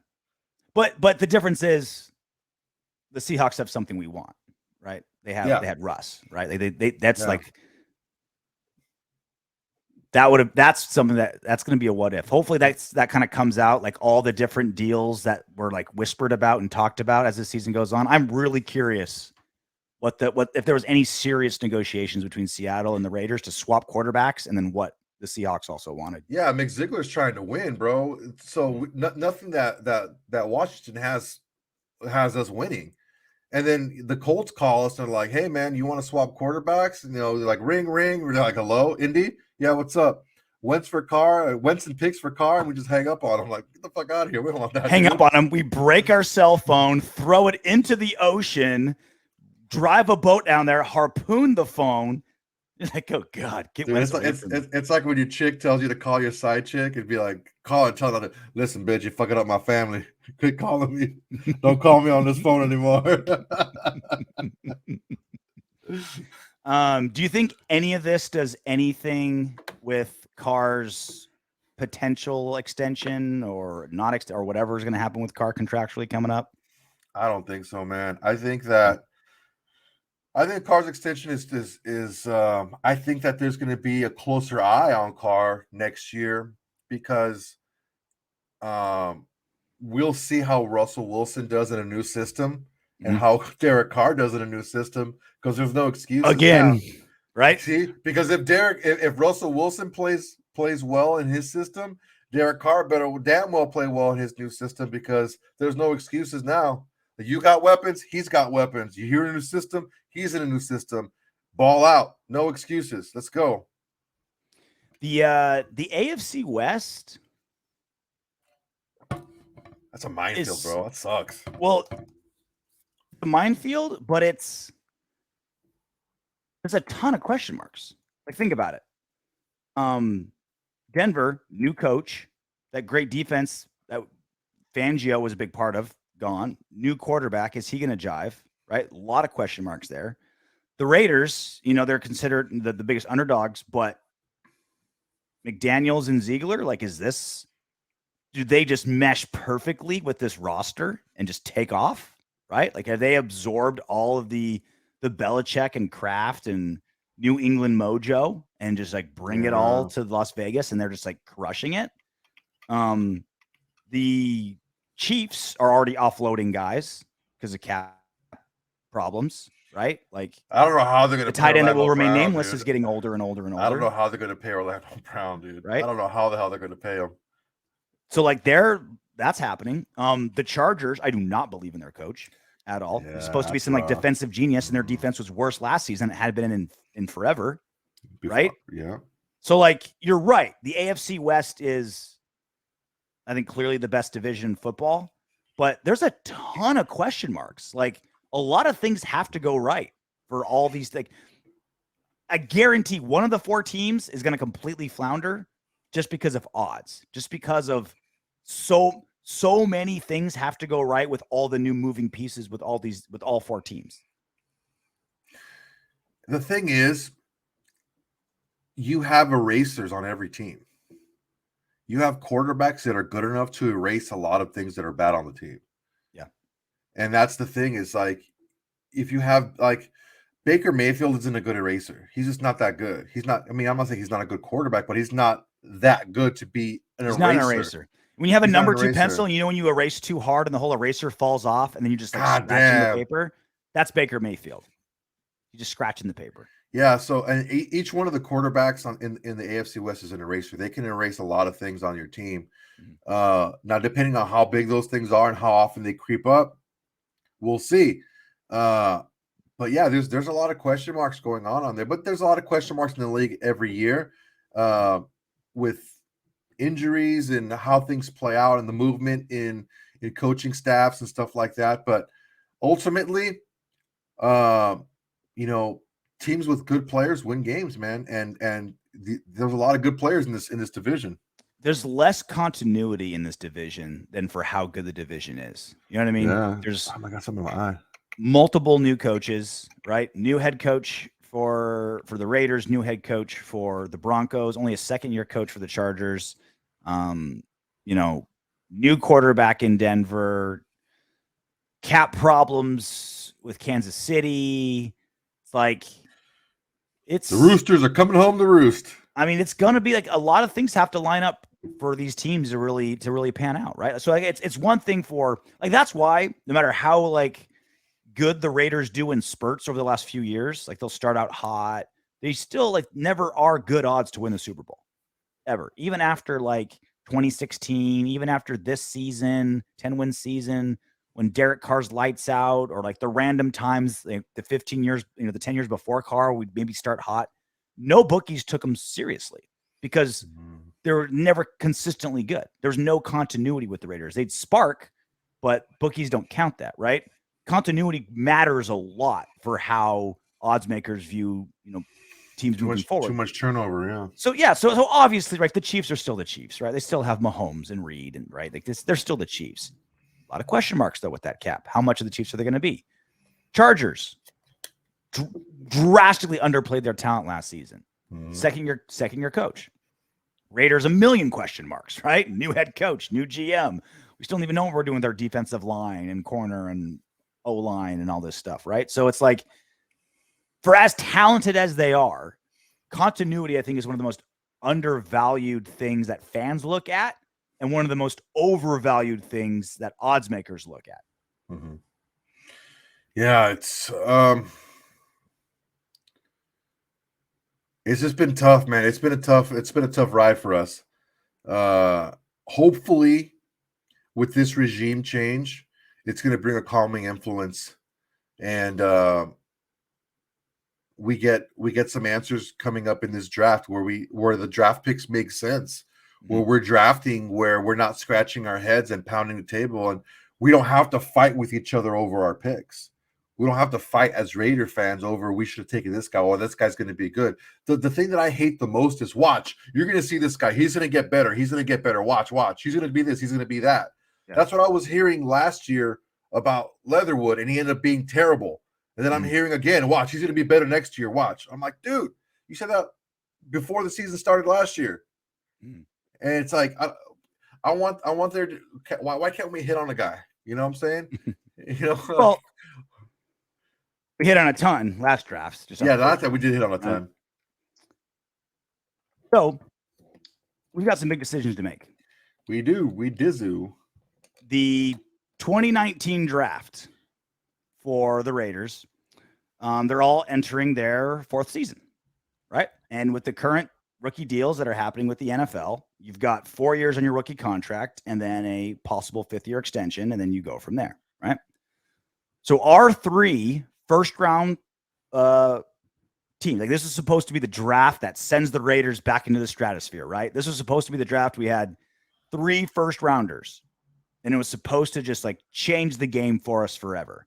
but the difference is the Seahawks have something we want, right? They had Russ, right? That's like that's something that's going to be a what if. Hopefully that kind of comes out, like all the different deals that were like whispered about and talked about as the season goes on. I'm really curious what if there was any serious negotiations between Seattle and the Raiders to swap quarterbacks, and then what the Seahawks also wanted. Yeah, Mick Ziegler's trying to win, bro. So nothing that Washington has us winning. And then the Colts call us and they're like, "Hey, man, you want to swap quarterbacks?" And, they're like, "Ring, ring." We're like, "Hello, Indy? Yeah, what's up?" Wentz and picks for Carr, and we just hang up on him. Like, get the fuck out of here. We don't want that. Hang up on him. We break our cell phone, throw it into the ocean, drive a boat down there, harpoon the phone. You're like, oh God, it's like when your chick tells you to call your side chick and be like, call and tell her, "Listen, bitch, you're fucking up my family. Quit calling me. Don't call me on this phone anymore." Do you think any of this does anything with Carr's potential extension or not or whatever is going to happen with Carr contractually coming up? I don't think so, man. I think Carr's extension is I think that there's going to be a closer eye on Carr next year because we'll see how Russell Wilson does in a new system and how Derek Carr does in a new system because there's no excuse again now. Right? See, because if Russell Wilson plays well in his system, Derek Carr better damn well play well in his new system because there's no excuses now. You got weapons, he's got weapons. You're in a new system, he's in a new system. Ball out, no excuses. Let's go. The AFC West. That's a minefield, bro. That sucks. Well, a minefield, but there's a ton of question marks. Like, think about it. Denver, new coach, that great defense that Fangio was a big part of, gone. New quarterback, is he going to jive? Right? A lot of question marks there. The Raiders, they're considered the biggest underdogs, but McDaniels and Ziegler, like, do they just mesh perfectly with this roster and just take off? Right? Like, have they absorbed all of the Belichick and Kraft and New England mojo and just like bring it all to Las Vegas and they're just like crushing it? The Chiefs are already offloading guys because of cap problems, right? Like, I don't know how they're going to. The tight end that will remain nameless is getting older and older and older. I don't know how they're going to pay Orlando Brown, dude. Right? I don't know how the hell they're going to pay him. So like that's happening. The Chargers, I do not believe in their coach at all. Yeah, He's supposed to be some like defensive genius, and their defense was worse last season. It had been in forever, right? Yeah. So like you're right. The AFC West is, I think, clearly the best division in football, but there's a ton of question marks. Like, a lot of things have to go right for all these things. I guarantee one of the four teams is going to completely flounder just because of odds, just because of so many things have to go right with all the new moving pieces with all four teams. The thing is, you have erasers on every team. you have quarterbacks that are good enough to erase a lot of things that are bad on the team. Yeah. And that's the thing is like, if you have like Baker Mayfield isn't a good eraser. He's just not that good. He's not, I mean, I'm not saying he's not a good quarterback, but he's not that good to be an eraser. He's not an eraser. When you have a He's not number an 2 eraser. pencil, you know, when you erase too hard and the whole eraser falls off and then you just like God scratching damn. the paper, that's Baker Mayfield. You're just scratching the paper. Yeah, so and each one of the quarterbacks in the AFC West is an eraser. They can erase a lot of things on your team. Now, depending on how big those things are and how often they creep up, we'll see. But yeah, there's a lot of question marks going on there. But there's a lot of question marks in the league every year with injuries and how things play out and the movement in coaching staffs and stuff like that. But ultimately, you know, teams with good players win games, man. And there's a lot of good players in this division. There's less continuity in this division than for how good the division is. You know what I mean? Yeah. There's I got something in my eye. Multiple new coaches, right? New head coach for the Raiders, new head coach for the Broncos, only a second-year coach for the Chargers. You know, new quarterback in Denver, cap problems with Kansas City. It's like the Roosters are coming home to roost. I mean, it's gonna be like a lot of things have to line up for these teams to really pan out, right? So like it's one thing for like that's why no matter how like good the Raiders do in spurts over the last few years, like they'll start out hot, they still like never are good odds to win the Super Bowl ever, even after like 2016, even after this season, 10-win season, when Derek Carr's lights out, or like the random times, the 15 years, you know, the 10 years before Carr, we'd maybe start hot. No bookies took them seriously because they were never consistently good. There's no continuity with the Raiders. They'd spark, but bookies don't count that, right? Continuity matters a lot for how odds makers view, you know, teams moving forward. Too much turnover, yeah. So obviously, right, the Chiefs are still the Chiefs, right? They still have Mahomes and Reed, and right, like this, they're still the Chiefs. A lot of question marks though with that cap. How much of the Chiefs are they going to be? Chargers drastically underplayed their talent last season. Second year coach. Raiders, a million question marks, right? New head coach, new GM. We still don't even know what we're doing with our defensive line and corner and O-line and all this stuff, right? So it's like, for as talented as they are, continuity, I think, is one of the most undervalued things that fans look at and one of the most overvalued things that odds makers look at. Yeah, it's just been tough, man. It's been a tough ride for us. Hopefully, with this regime change, it's going to bring a calming influence, and we get some answers coming up in this draft where the draft picks make sense, where we're drafting, where we're not scratching our heads and pounding the table, and we don't have to fight with each other over our picks. We don't have to fight as Raider fans over we should have taken this guy, or this guy's going to be good. The thing that I hate the most is watch. You're going to see this guy. He's going to get better. He's going to get better. Watch. He's going to be this. He's going to be that. Yeah. That's what I was hearing last year about Leatherwood, and he ended up being terrible. And then I'm hearing again, watch, he's going to be better next year. Watch. I'm like, dude, you said that before the season started last year. And it's like, I want there to, why can't we hit on a guy? You know what I'm saying? You know, well, we hit on a ton last drafts. Yeah, last time we did hit on a ton. So we've got some big decisions to make. We do. We dizu. The 2019 draft for the Raiders, they're all entering their fourth season, right? And with the current rookie deals that are happening with the NFL, you've got 4 years on your rookie contract and then a possible fifth-year extension, and then you go from there, right? So our 3 first-round teams, like this is supposed to be the draft that sends the Raiders back into the stratosphere, right? This was supposed to be the draft. We had 3 first-rounders, and it was supposed to just like change the game for us forever.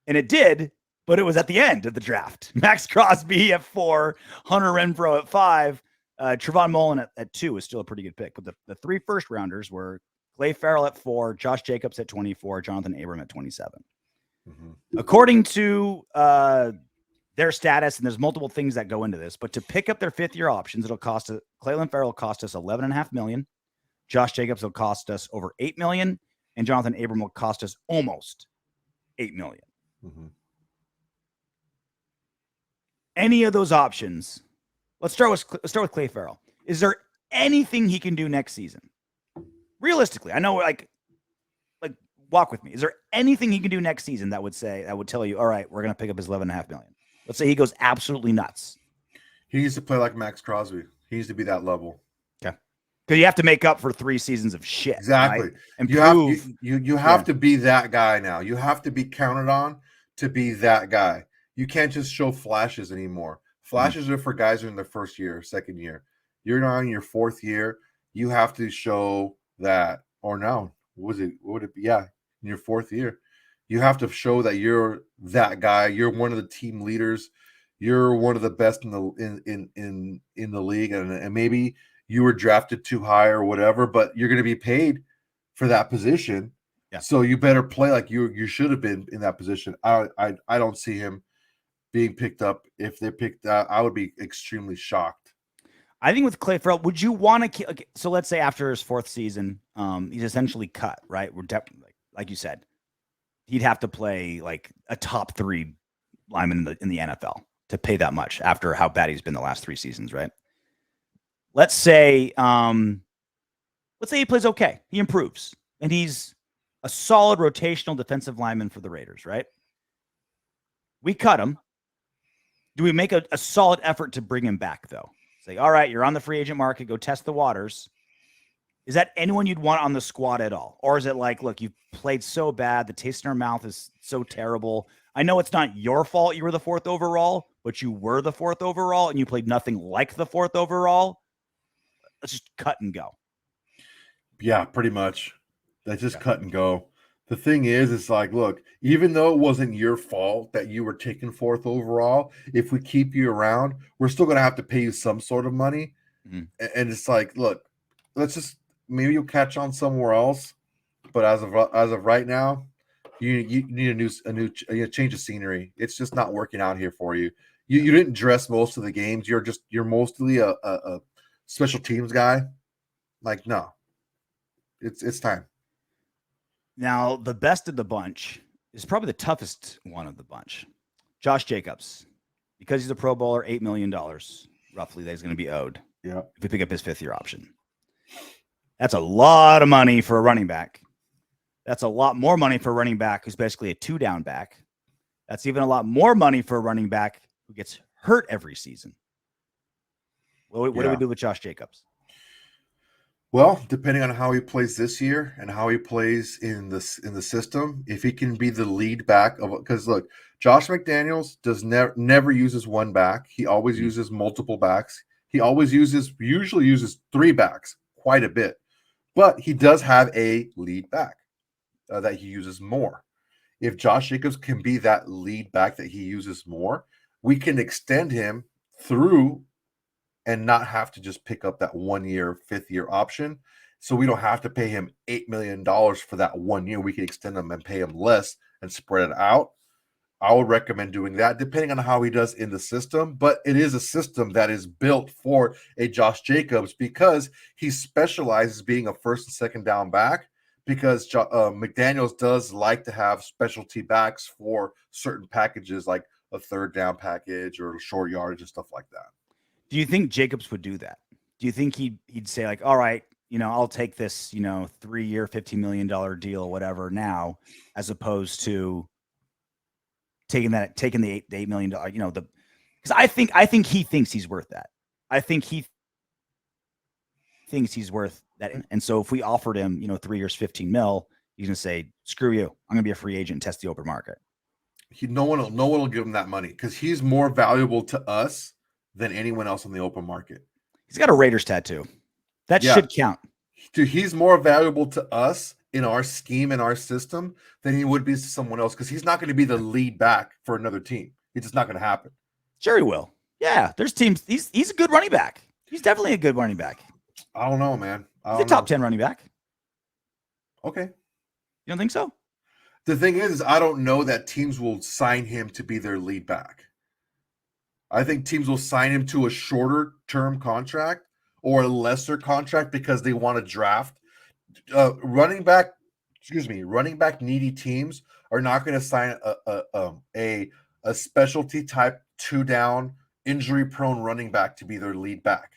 And it did, but it was at the end of the draft. Max Crosby at 4, Hunter Renfrow at 5, Trevon Mullen at 2 is still a pretty good pick. But the 3 first-rounders were Clay Farrell at 4, Josh Jacobs at 24, Jonathan Abram at 27. According to their status, and there's multiple things that go into this, but to pick up their fifth-year options, it'll cost Clayton Farrell cost us $11.5 million. Josh Jacobs will cost us over $8 million, and Jonathan Abram will cost us almost $8 million. Mm-hmm. Any of those options. Let's start with Clay Farrell. Is there anything he can do next season? Realistically, I know, like walk with me. Is there anything he can do next season that would tell you, all right, we're going to pick up his $11.5 million? Let's say he goes absolutely nuts. He needs to play like Max Crosby. He needs to be that level. Okay. Because you have to make up for 3 seasons of shit. Exactly. Right? And you have to be that guy now. You have to be counted on to be that guy. You can't just show flashes anymore. Flashes are for guys who are in their first year, second year. You're now in your 4th year. You have to show that, or no, what would it be? Yeah, in your 4th year. You have to show that you're that guy. You're one of the team leaders. You're one of the best in the league, and maybe you were drafted too high or whatever, but you're going to be paid for that position. Yeah. So you better play like you should have been in that position. I don't see him being picked up. If they're picked up, I would be extremely shocked. I think with Clay Farrell, would you want to? Okay, so let's say after his 4th season, he's essentially cut, right? We're definitely, like you said, he'd have to play like a top 3 lineman in the NFL to pay that much after how bad he's been the last 3 seasons, right? Let's say he plays okay, he improves, and he's a solid rotational defensive lineman for the Raiders, right? We cut him. Do we make a solid effort to bring him back, though? Say, all right, you're on the free agent market, go test the waters. Is that anyone you'd want on the squad at all? Or is it like, look, you've played so bad, the taste in our mouth is so terrible. I know it's not your fault you were the 4th overall, but you were the 4th overall, and you played nothing like the 4th overall. Let's just cut and go. Yeah, pretty much. Let's just cut and go. The thing is, it's like, look, even though it wasn't your fault that you were taken 4th overall, if we keep you around, we're still going to have to pay you some sort of money. Mm-hmm. And it's like, look, let's just, maybe you'll catch on somewhere else. But as of right now, you need a new change of scenery. It's just not working out here for you. You didn't dress most of the games. You're mostly a special teams guy. Like, no, it's time. Now, the best of the bunch is probably the toughest one of the bunch. Josh Jacobs, because he's a Pro Bowler, $8 million roughly that he's going to be owed. Yeah, if we pick up his 5th-year option. That's a lot of money for a running back. That's a lot more money for a running back who's basically a 2-down back. That's even a lot more money for a running back who gets hurt every season. What do we do with Josh Jacobs? Well, depending on how he plays this year and how he plays in the system, if he can be the lead back of, because look, Josh McDaniels never uses one back. He always uses multiple backs. He usually uses 3 backs quite a bit, but he does have a lead back that he uses more. If Josh Jacobs can be that lead back that he uses more, we can extend him through and not have to just pick up that 1-year, 5th-year option. So we don't have to pay him $8 million for that 1 year. We can extend him and pay him less and spread it out. I would recommend doing that depending on how he does in the system. But it is a system that is built for a Josh Jacobs because he specializes being a 1st and 2nd down back, because McDaniels does like to have specialty backs for certain packages like a 3rd down package or short yardage and stuff like that. Do you think Jacobs would do that? Do you think he'd say like, all right, I'll take this, 3-year, $15 million deal, whatever now, as opposed to taking the $8 million, because I think he thinks he's worth that. I think he thinks he's worth that. And so if we offered him, 3 years, 15 mil, he's going to say, screw you. I'm going to be a free agent and test the open market. No one will give him that money because he's more valuable to us than anyone else on the open market. He's got a Raiders tattoo. That should count. Dude, he's more valuable to us in our scheme and our system than he would be to someone else, because he's not going to be the lead back for another team. It's just not going to happen. Sure he will. Yeah, there's teams. He's a good running back. He's definitely a good running back. I don't know, man. He's a top 10 running back. Okay. You don't think so? The thing is I don't know that teams will sign him to be their lead back. I think teams will sign him to a shorter term contract or a lesser contract because they want to draft. Running back needy teams are not going to sign a specialty type 2-down injury prone running back to be their lead back.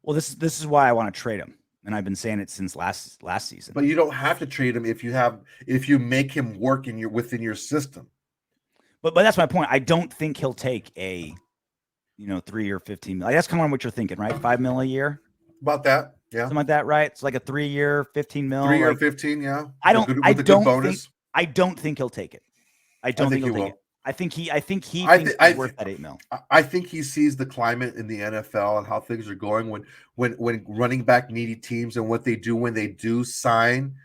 Well, this is why I want to trade him, and I've been saying it since last season. But you don't have to trade him if you make him work within your system. But that's my point. I don't think he'll take a 3 or 15 million. That's kind of what you're thinking, right? $5 million a year, about that, yeah, something like that, right? It's like a 3-year, 15 million. 3 or 15, yeah. I don't think he'll take it. I don't think he'll take it. I think he thinks he's worth that $8 million. I think he sees the climate in the NFL and how things are going when running back needy teams and what they do when they do sign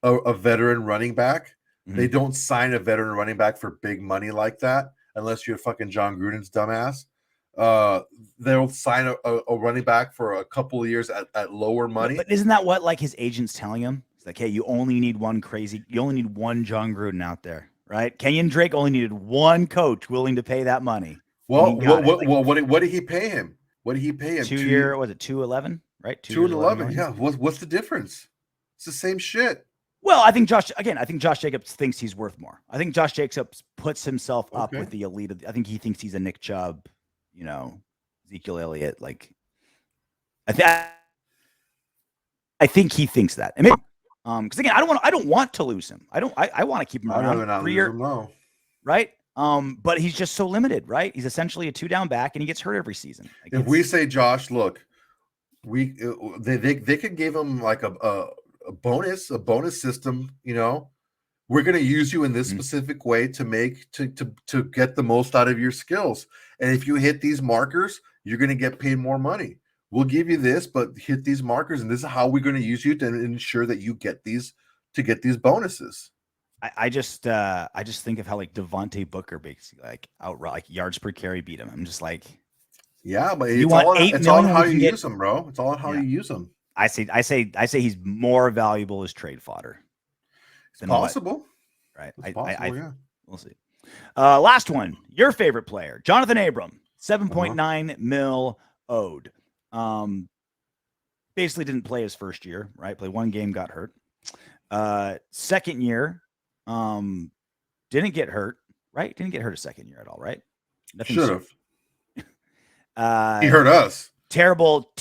a veteran running back. Mm-hmm. They don't sign a veteran running back for big money like that unless you're fucking John Gruden's dumbass. They'll sign a running back for a couple of years at lower money. But isn't that what like his agent's telling him? It's like, hey, you only need one John Gruden out there. Right, Kenyon Drake only needed one coach willing to pay that money. Well, what did he pay him? What did he pay him? 2 year, was it 211? Right, 211. Yeah. What's the difference? It's the same shit. Well, I think Josh Jacobs thinks he's worth more. I think Josh Jacobs puts himself up with the elite. I think he thinks he's a Nick Chubb, Ezekiel Elliott. Like, I think he thinks that. And maybe, because again, I don't want to lose him. I want to keep him around 3 years, right? But he's just so limited, right? He's essentially a 2-down back, and he gets hurt every season. Like, if we say, Josh, look, they could give him like a bonus system. We're going to use you in this specific way to get the most out of your skills. And if you hit these markers, you're going to get paid more money. We'll give you this, but hit these markers, and this is how we're going to use you to ensure that you get these bonuses. I just think of how like Devontae Booker basically like yards per carry beat him. I'm just like, yeah, but it's all on how you use them, bro. It's all on how you use them. I say he's more valuable as trade fodder. It's possible, right? It's possible, yeah. We'll see. Last one, your favorite player, Jonathan Abram, 7.9 mil owed. Basically didn't play his first year, right? Played one game, got hurt. Second year, didn't get hurt, right? Didn't get hurt a second year at all, right? Should have. He hurt us. Terrible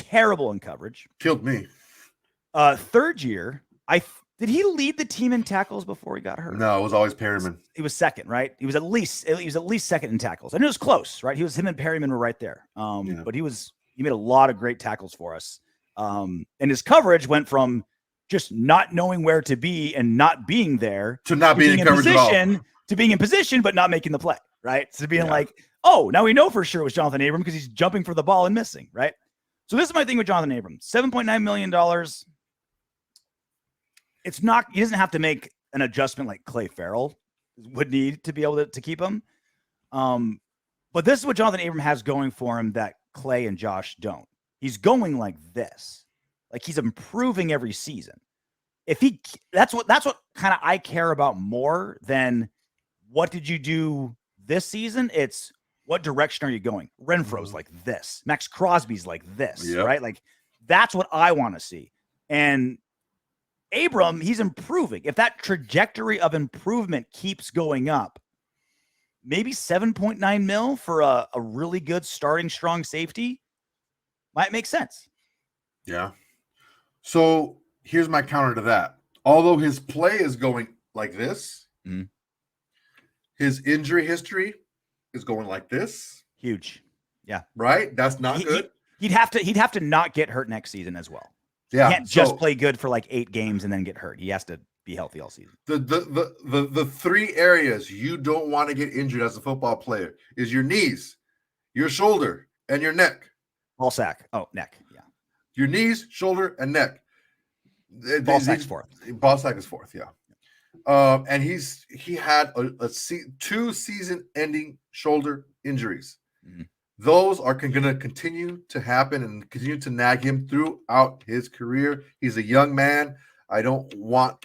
in coverage. Killed me. Third year, did he lead the team in tackles before he got hurt? No, it was always Perryman. He was second, right? He was at least second in tackles. And it was close, right? Him and Perryman were right there. But he made a lot of great tackles for us. And his coverage went from just not knowing where to be and not being there to not being in coverage position, to being in position but not making the play, right? To being like, oh, now we know for sure it was Jonathan Abram because he's jumping for the ball and missing, right? So this is my thing with Jonathan Abram. $7.9 million. It's not, he doesn't have to make an adjustment like Clay Farrell would need to be able to keep him. But this is what Jonathan Abram has going for him that Clay and Josh don't. He's going like this. Like he's improving every season. That's what kind of I care about more than what did you do this season? It's what direction are you going? Renfro's like this. Max Crosby's like this, right? Like that's what I want to see. And Abram, he's improving. If that trajectory of improvement keeps going up, maybe 7.9 mil for a really good starting strong safety might make sense. Yeah. So here's my counter to that. Although his play is going like this, his injury history is going like this. Huge. Yeah. Right? That's not good. He'd have to not get hurt next season as well. Yeah. He can't just play good for like 8 games and then get hurt. He has to be healthy all season. The 3 areas you don't want to get injured as a football player is your knees, your shoulder, and your neck. Ball sack. Oh, neck. Yeah. Your knees, shoulder, and neck. Ball sack's fourth. Ball sack is fourth, yeah. And he had 2 season-ending shoulder injuries. Mm-hmm. Those are going to continue to happen and continue to nag him throughout his career. He's a young man. I don't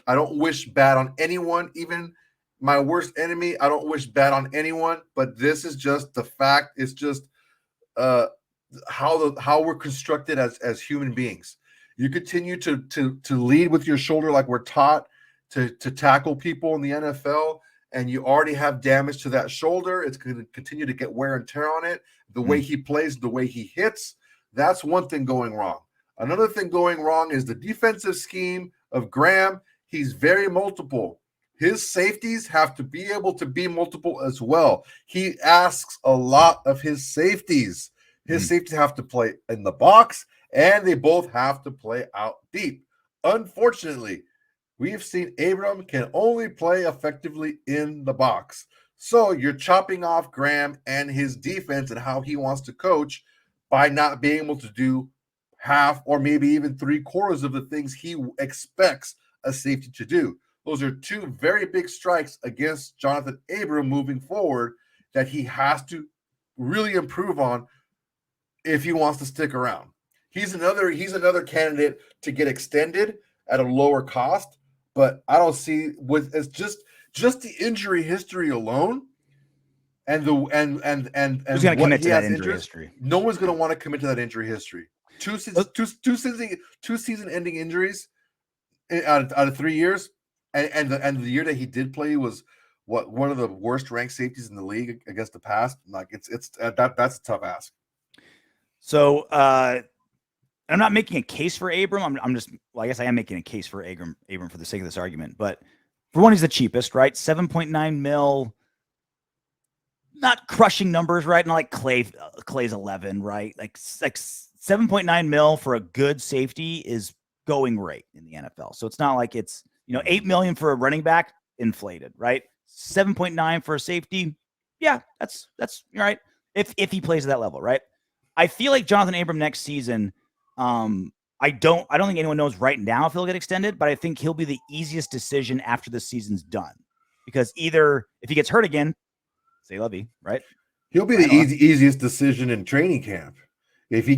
wish bad on anyone, even my worst enemy. I don't wish bad on anyone, but this is just the fact. It's just how we're constructed as human beings. You continue to lead with your shoulder like we're taught to tackle people in the NFL, and you already have damage to that shoulder. It's going to continue to get wear and tear on it. The way he plays, the way he hits, that's one thing going wrong. Another thing going wrong is the defensive scheme of Graham. He's very multiple. His safeties have to be able to be multiple as well. He asks a lot of his safeties. His safeties have to play in the box, and they both have to play out deep. Unfortunately, we've seen Abram can only play effectively in the box. So you're chopping off Graham and his defense and how he wants to coach by not being able to do half or maybe even 3/4 of the things he expects a safety to do. Those are two very big strikes against Jonathan Abram moving forward that he has to really improve on if he wants to stick around. He's another candidate to get extended at a lower cost, but I don't see with as just the injury history alone and the and who's going to commit to that injury history? No one's going to want to commit to that injury history. Two season ending injuries out of 3 years, and the year that he did play was one of the worst ranked safeties in the league against the pass. Like that's a tough ask. So I'm not making a case for Abram. I'm just, well, I guess I am making a case for Abram for the sake of this argument. But for one, he's the cheapest, right? 7.9 mil. Not crushing numbers, right? Not like Clay's 11, right? Like 7.9 mil for a good safety is going rate in the NFL. So it's not like it's, 8 million for a running back, inflated, right? 7.9 for a safety. Yeah, that's right. If he plays at that level, right? I feel like Jonathan Abram next season, I don't think anyone knows right now if he'll get extended, but I think he'll be the easiest decision after the season's done. Because either if he gets hurt again, say Levy, right? He'll be the easiest decision in training camp. If he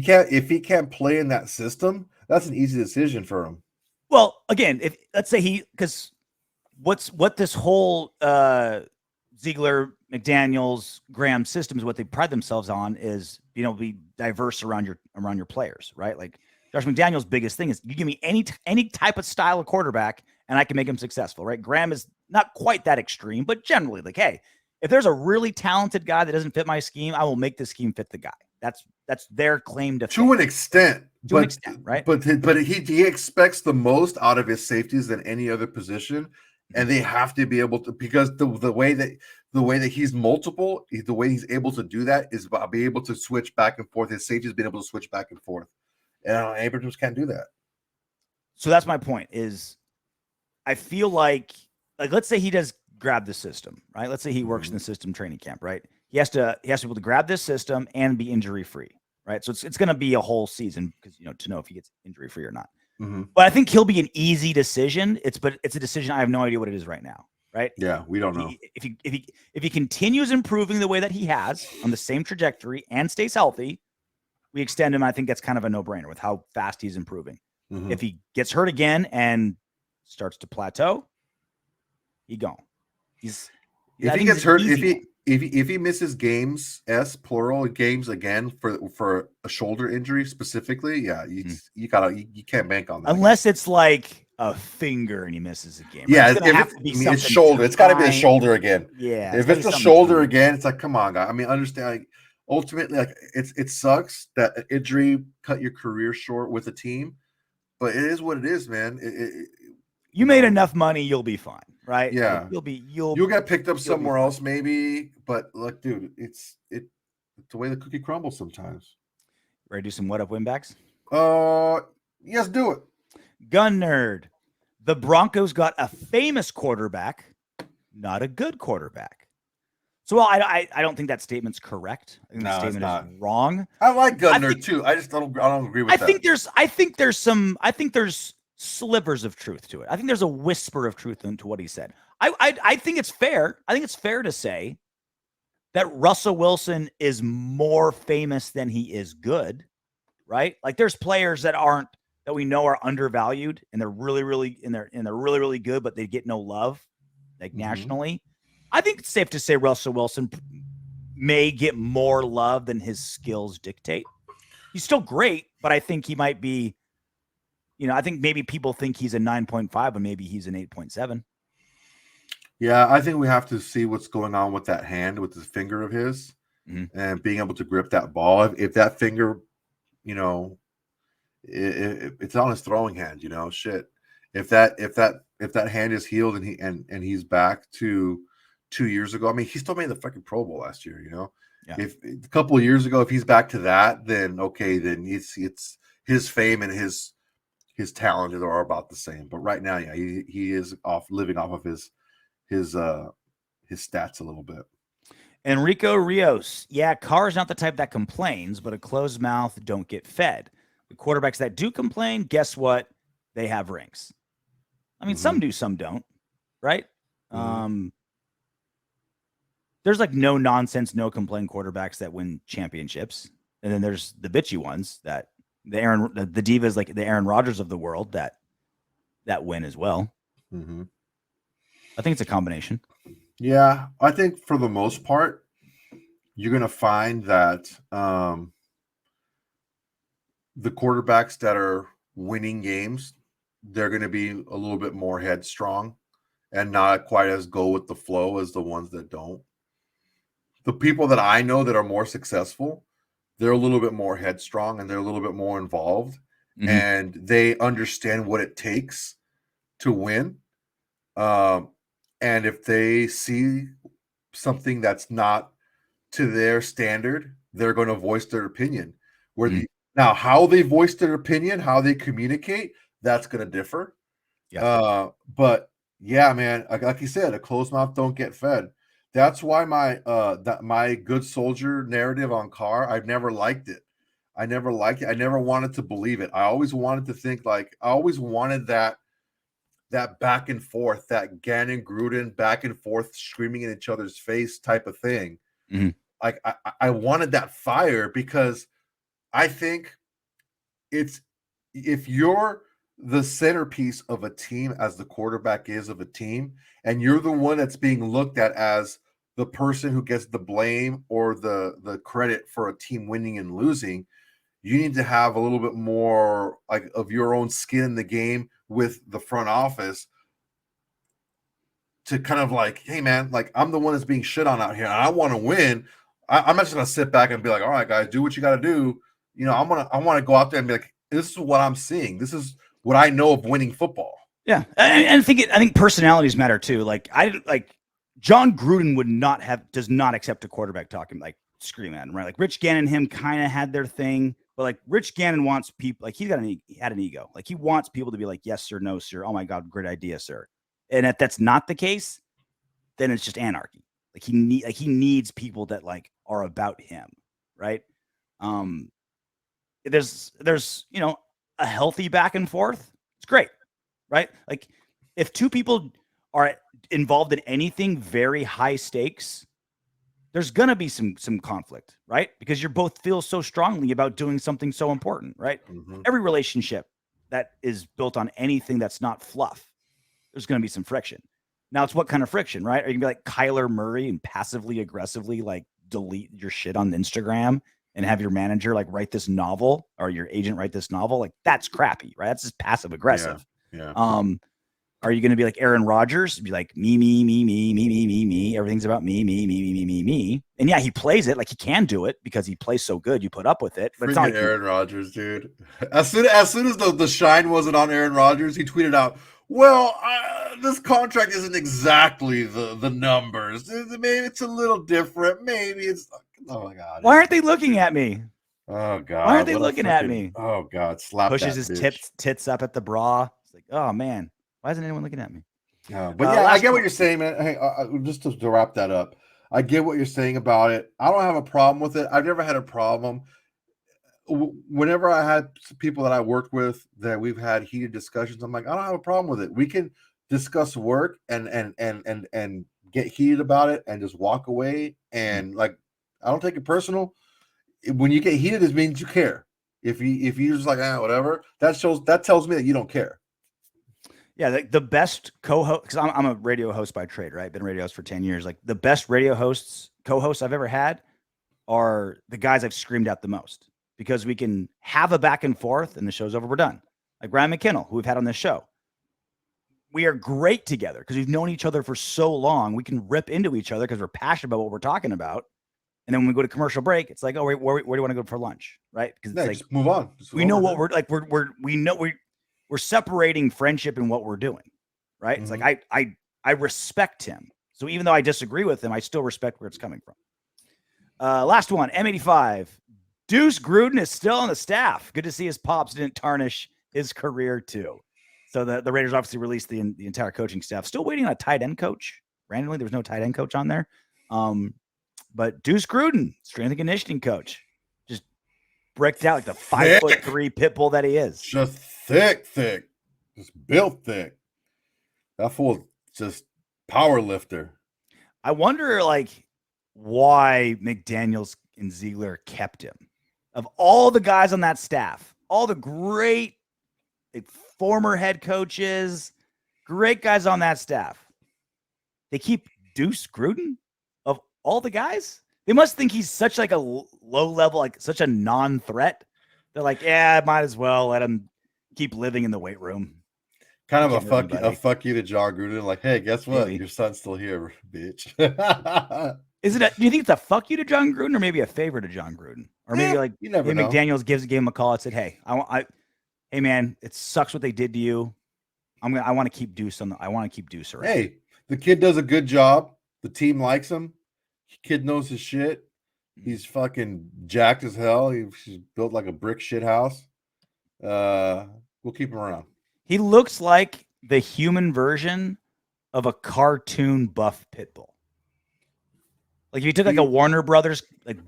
can't play in that system, that's an easy decision for him. Well, again, if let's say because what this whole Ziegler, McDaniels, Graham system is what they pride themselves on is being able to be diverse around your players, right? Like Josh McDaniels' biggest thing is you give me any type of style of quarterback and I can make him successful, right? Graham is not quite that extreme, but generally like, hey, if there's a really talented guy that doesn't fit my scheme, I will make the scheme fit the guy. That's their claim to an extent. To an extent, right? But he expects the most out of his safeties than any other position, and they have to be able to, because the way that he's multiple, the way he's able to do that is by being able to switch back and forth. His safety's been able to switch back and forth, and Abrams can't do that. So that's my point. Is I feel like let's say he does grab the system, right? Let's say he works in the system training camp, right? He has to be able to grab this system and be injury free, right? So it's going to be a whole season because to know if he gets injury free or not. But I think he'll be an easy decision. It's a decision I have no idea what it is right now, right? Yeah, we don't know. If he continues improving the way that he has on the same trajectory and stays healthy, we extend him. I think that's kind of a no brainer with how fast he's improving. If he gets hurt again and starts to plateau, he gone. If he gets hurt, if he misses games, plural games again for a shoulder injury specifically, yeah, you can't bank on that. Unless it's like a finger and he misses a game. Yeah, it's shoulder. It's got to be a shoulder again. Yeah, if it's a shoulder again, it's like, come on, guy. I mean, understand. Like, ultimately, like it sucks that an injury cut your career short with a team, but it is what it is, man. You made enough money, you'll be fine, right? Yeah, like you'll get picked up somewhere else, maybe. But look, dude, it's the way the cookie crumbles sometimes. Ready to do some what up windbags? Yes, do it. Gun nerd. The Broncos got a famous quarterback, not a good quarterback. So I don't think that statement's correct. I think that statement is wrong. I like gun nerd too. I just don't agree with that. I think there's slivers of truth to it. I think there's a whisper of truth into what he said. I think it's fair. I think it's fair to say that Russell Wilson is more famous than he is good, right? Like there's players that we know are undervalued and they're really, really really good, but they get no love, like nationally. I think it's safe to say Russell Wilson may get more love than his skills dictate. He's still great, but I think he might be, I think maybe people think he's a 9.5, but maybe he's an 8.7. Yeah, I think we have to see what's going on with that hand, with this finger of his, and being able to grip that ball. If that finger, it's on his throwing hand, shit. If that hand is healed and he's back to 2 years ago, I mean, he still made the fucking Pro Bowl last year, Yeah. If a couple of years ago, if he's back to that, then okay, then it's his fame and his talent are about the same. But right now, yeah, he is living off of his stats a little bit. Enrico Rios. Yeah, Carr's not the type that complains, but a closed mouth don't get fed. The quarterbacks that do complain, guess what? They have rings. I mean, some do, some don't, right? There's like no nonsense, no complain quarterbacks that win championships. And then there's the bitchy ones that the divas, like the Aaron Rodgers of the world that win as well. I think it's a combination. Yeah, I think for the most part, you're going to find that the quarterbacks that are winning games, they're going to be a little bit more headstrong and not quite as go with the flow as the ones that don't. The people that I know that are more successful, they're a little bit more headstrong and they're a little bit more involved, and they understand what it takes to win. And if they see something that's not to their standard, they're going to voice their opinion. Now, how they voice their opinion, how they communicate, that's going to differ. Yeah. But yeah, man, like you said, a closed mouth don't get fed. That's why my good soldier narrative on Carr, I've never liked it. I never liked it. I never wanted to believe it. I always wanted to think I always wanted that back and forth, that Gannon Gruden back and forth screaming in each other's face type of thing. Like I wanted that fire, because I think it's, if you're the centerpiece of a team, as the quarterback is of a team, and you're the one that's being looked at as the person who gets the blame or the credit for a team winning and losing, you need to have a little bit more like of your own skin in the game with the front office to kind of like, hey man, like I'm the one that's being shit on out here and I want to win. I'm not just gonna sit back and be like, all right guys, do what you got to do. I want to go out there and be like, this is what I'm seeing. This is what I know of winning football. Yeah, and I think personalities matter too. Like John Gruden does not accept a quarterback talking, like screaming at him, right? Like Rich Gannon and him kind of had their thing, but like Rich Gannon wants people, like he had an ego. Like he wants people to be like, yes, sir, no, sir. Oh my God, great idea, sir. And if that's not the case, then it's just anarchy. Like he needs people that like are about him, right? There's a healthy back and forth. It's great, right? Like if two people are involved in anything very high stakes, there's gonna be some conflict, right? Because you both feel so strongly about doing something so important, right? Every relationship that is built on anything that's not fluff, there's gonna be some friction. Now it's what kind of friction, right? Are you gonna be like Kyler Murray and passively aggressively like delete your shit on Instagram and have your manager like write this novel or your agent write this novel? Like that's crappy, right? That's just passive aggressive. Yeah. Are you going to be like Aaron Rodgers? Be like me. Everything's about me. And yeah, he plays it like he can do it because he plays so good. You put up with it. But it's not like Aaron Rodgers, dude. As soon as the shine wasn't on Aaron Rodgers, he tweeted out, "Well, this contract isn't exactly the numbers. Maybe it's a little different. Maybe it's." Oh my God! Why aren't they looking at me? Oh God! Why aren't they looking at me? Oh God! Slap Pushes that his bitch. tits up at the bra. It's like, oh man. Why isn't anyone looking at me? But yeah, I get what you're saying, man. Hey, just to wrap that up, I get what you're saying about it. I don't have a problem with it. I've never had a problem. Whenever I had people that I worked with that we've had heated discussions, I'm like, I don't have a problem with it. We can discuss work and get heated about it and just walk away. And like, I don't take it personal. When you get heated, it means you care. If you just like, whatever, that tells me that you don't care. Yeah, the best co-host, because I'm a radio host by trade, right? Been a radio host for 10 years. Like the best radio co-hosts I've ever had are the guys I've screamed at the most, because we can have a back and forth and the show's over. We're done. Like Ryan McKinnell, who we've had on this show. We are great together because we've known each other for so long. We can rip into each other because we're passionate about what we're talking about. And then when we go to commercial break, it's like, oh, where do you want to go for lunch? Right? Because it's like, just move on. We know what we're like. We're separating friendship and what we're doing. Right? It's like, I respect him. So even though I disagree with him, I still respect where it's coming from. Last one, M85. Deuce Gruden is still on the staff. Good to see his pops didn't tarnish his career too. So the Raiders obviously released the entire coaching staff. Still waiting on a tight end coach. Randomly, there was no tight end coach on there. But Deuce Gruden, strength and conditioning coach, just bricked out like the 5'3" pit bull that he is. Just thick, just built thick. That fool just power lifter. I wonder why McDaniels and Ziegler kept him. Of all the guys on that staff, all the great former head coaches, great guys on that staff, they keep Deuce Gruden of all the guys. They must think he's such a low level, such a non-threat. They're like, yeah, might as well let him keep living in the weight room. Kind of a fuck you to John Gruden. Like, hey, guess what? Maybe. Your son's still here, bitch. Do you think it's a fuck you to John Gruden or maybe a favor to John Gruden? Or maybe you never know. McDaniels gave him a call and said, hey, hey man, it sucks what they did to you. I want to keep Deuce I want to keep Deuce around. Hey, the kid does a good job. The team likes him. Kid knows his shit. He's fucking jacked as hell. He's built like a brick shit house. We'll keep him around. He looks like the human version of a cartoon buff pit bull. Like if you took a Warner Brothers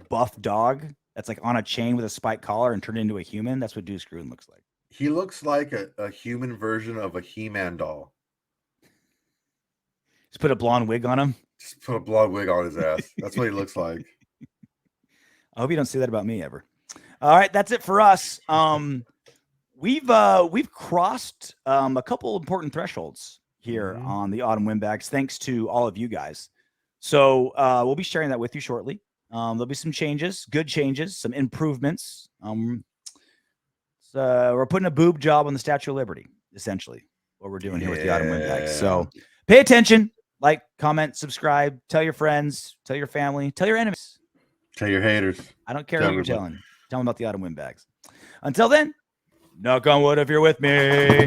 buff dog that's on a chain with a spiked collar and turned it into a human, that's what Deuce Gruden looks like. He looks like a human version of a He-Man doll. Just put a blonde wig on him. Just put a blonde wig on his ass. That's what he looks like. I hope you don't say that about me ever. All right, that's it for us. We've crossed a couple important thresholds here on the Autumn Windbags, thanks to all of you guys. So we'll be sharing that with you shortly. There'll be some changes, good changes, some improvements. So we're putting a boob job on the Statue of Liberty, essentially, what we're doing here with the Autumn Windbags. So pay attention, like, comment, subscribe, tell your friends, tell your family, tell your enemies. Tell your haters. I don't care who you're telling. Tell them about the Autumn Windbags. Until then, knock on wood if you're with me.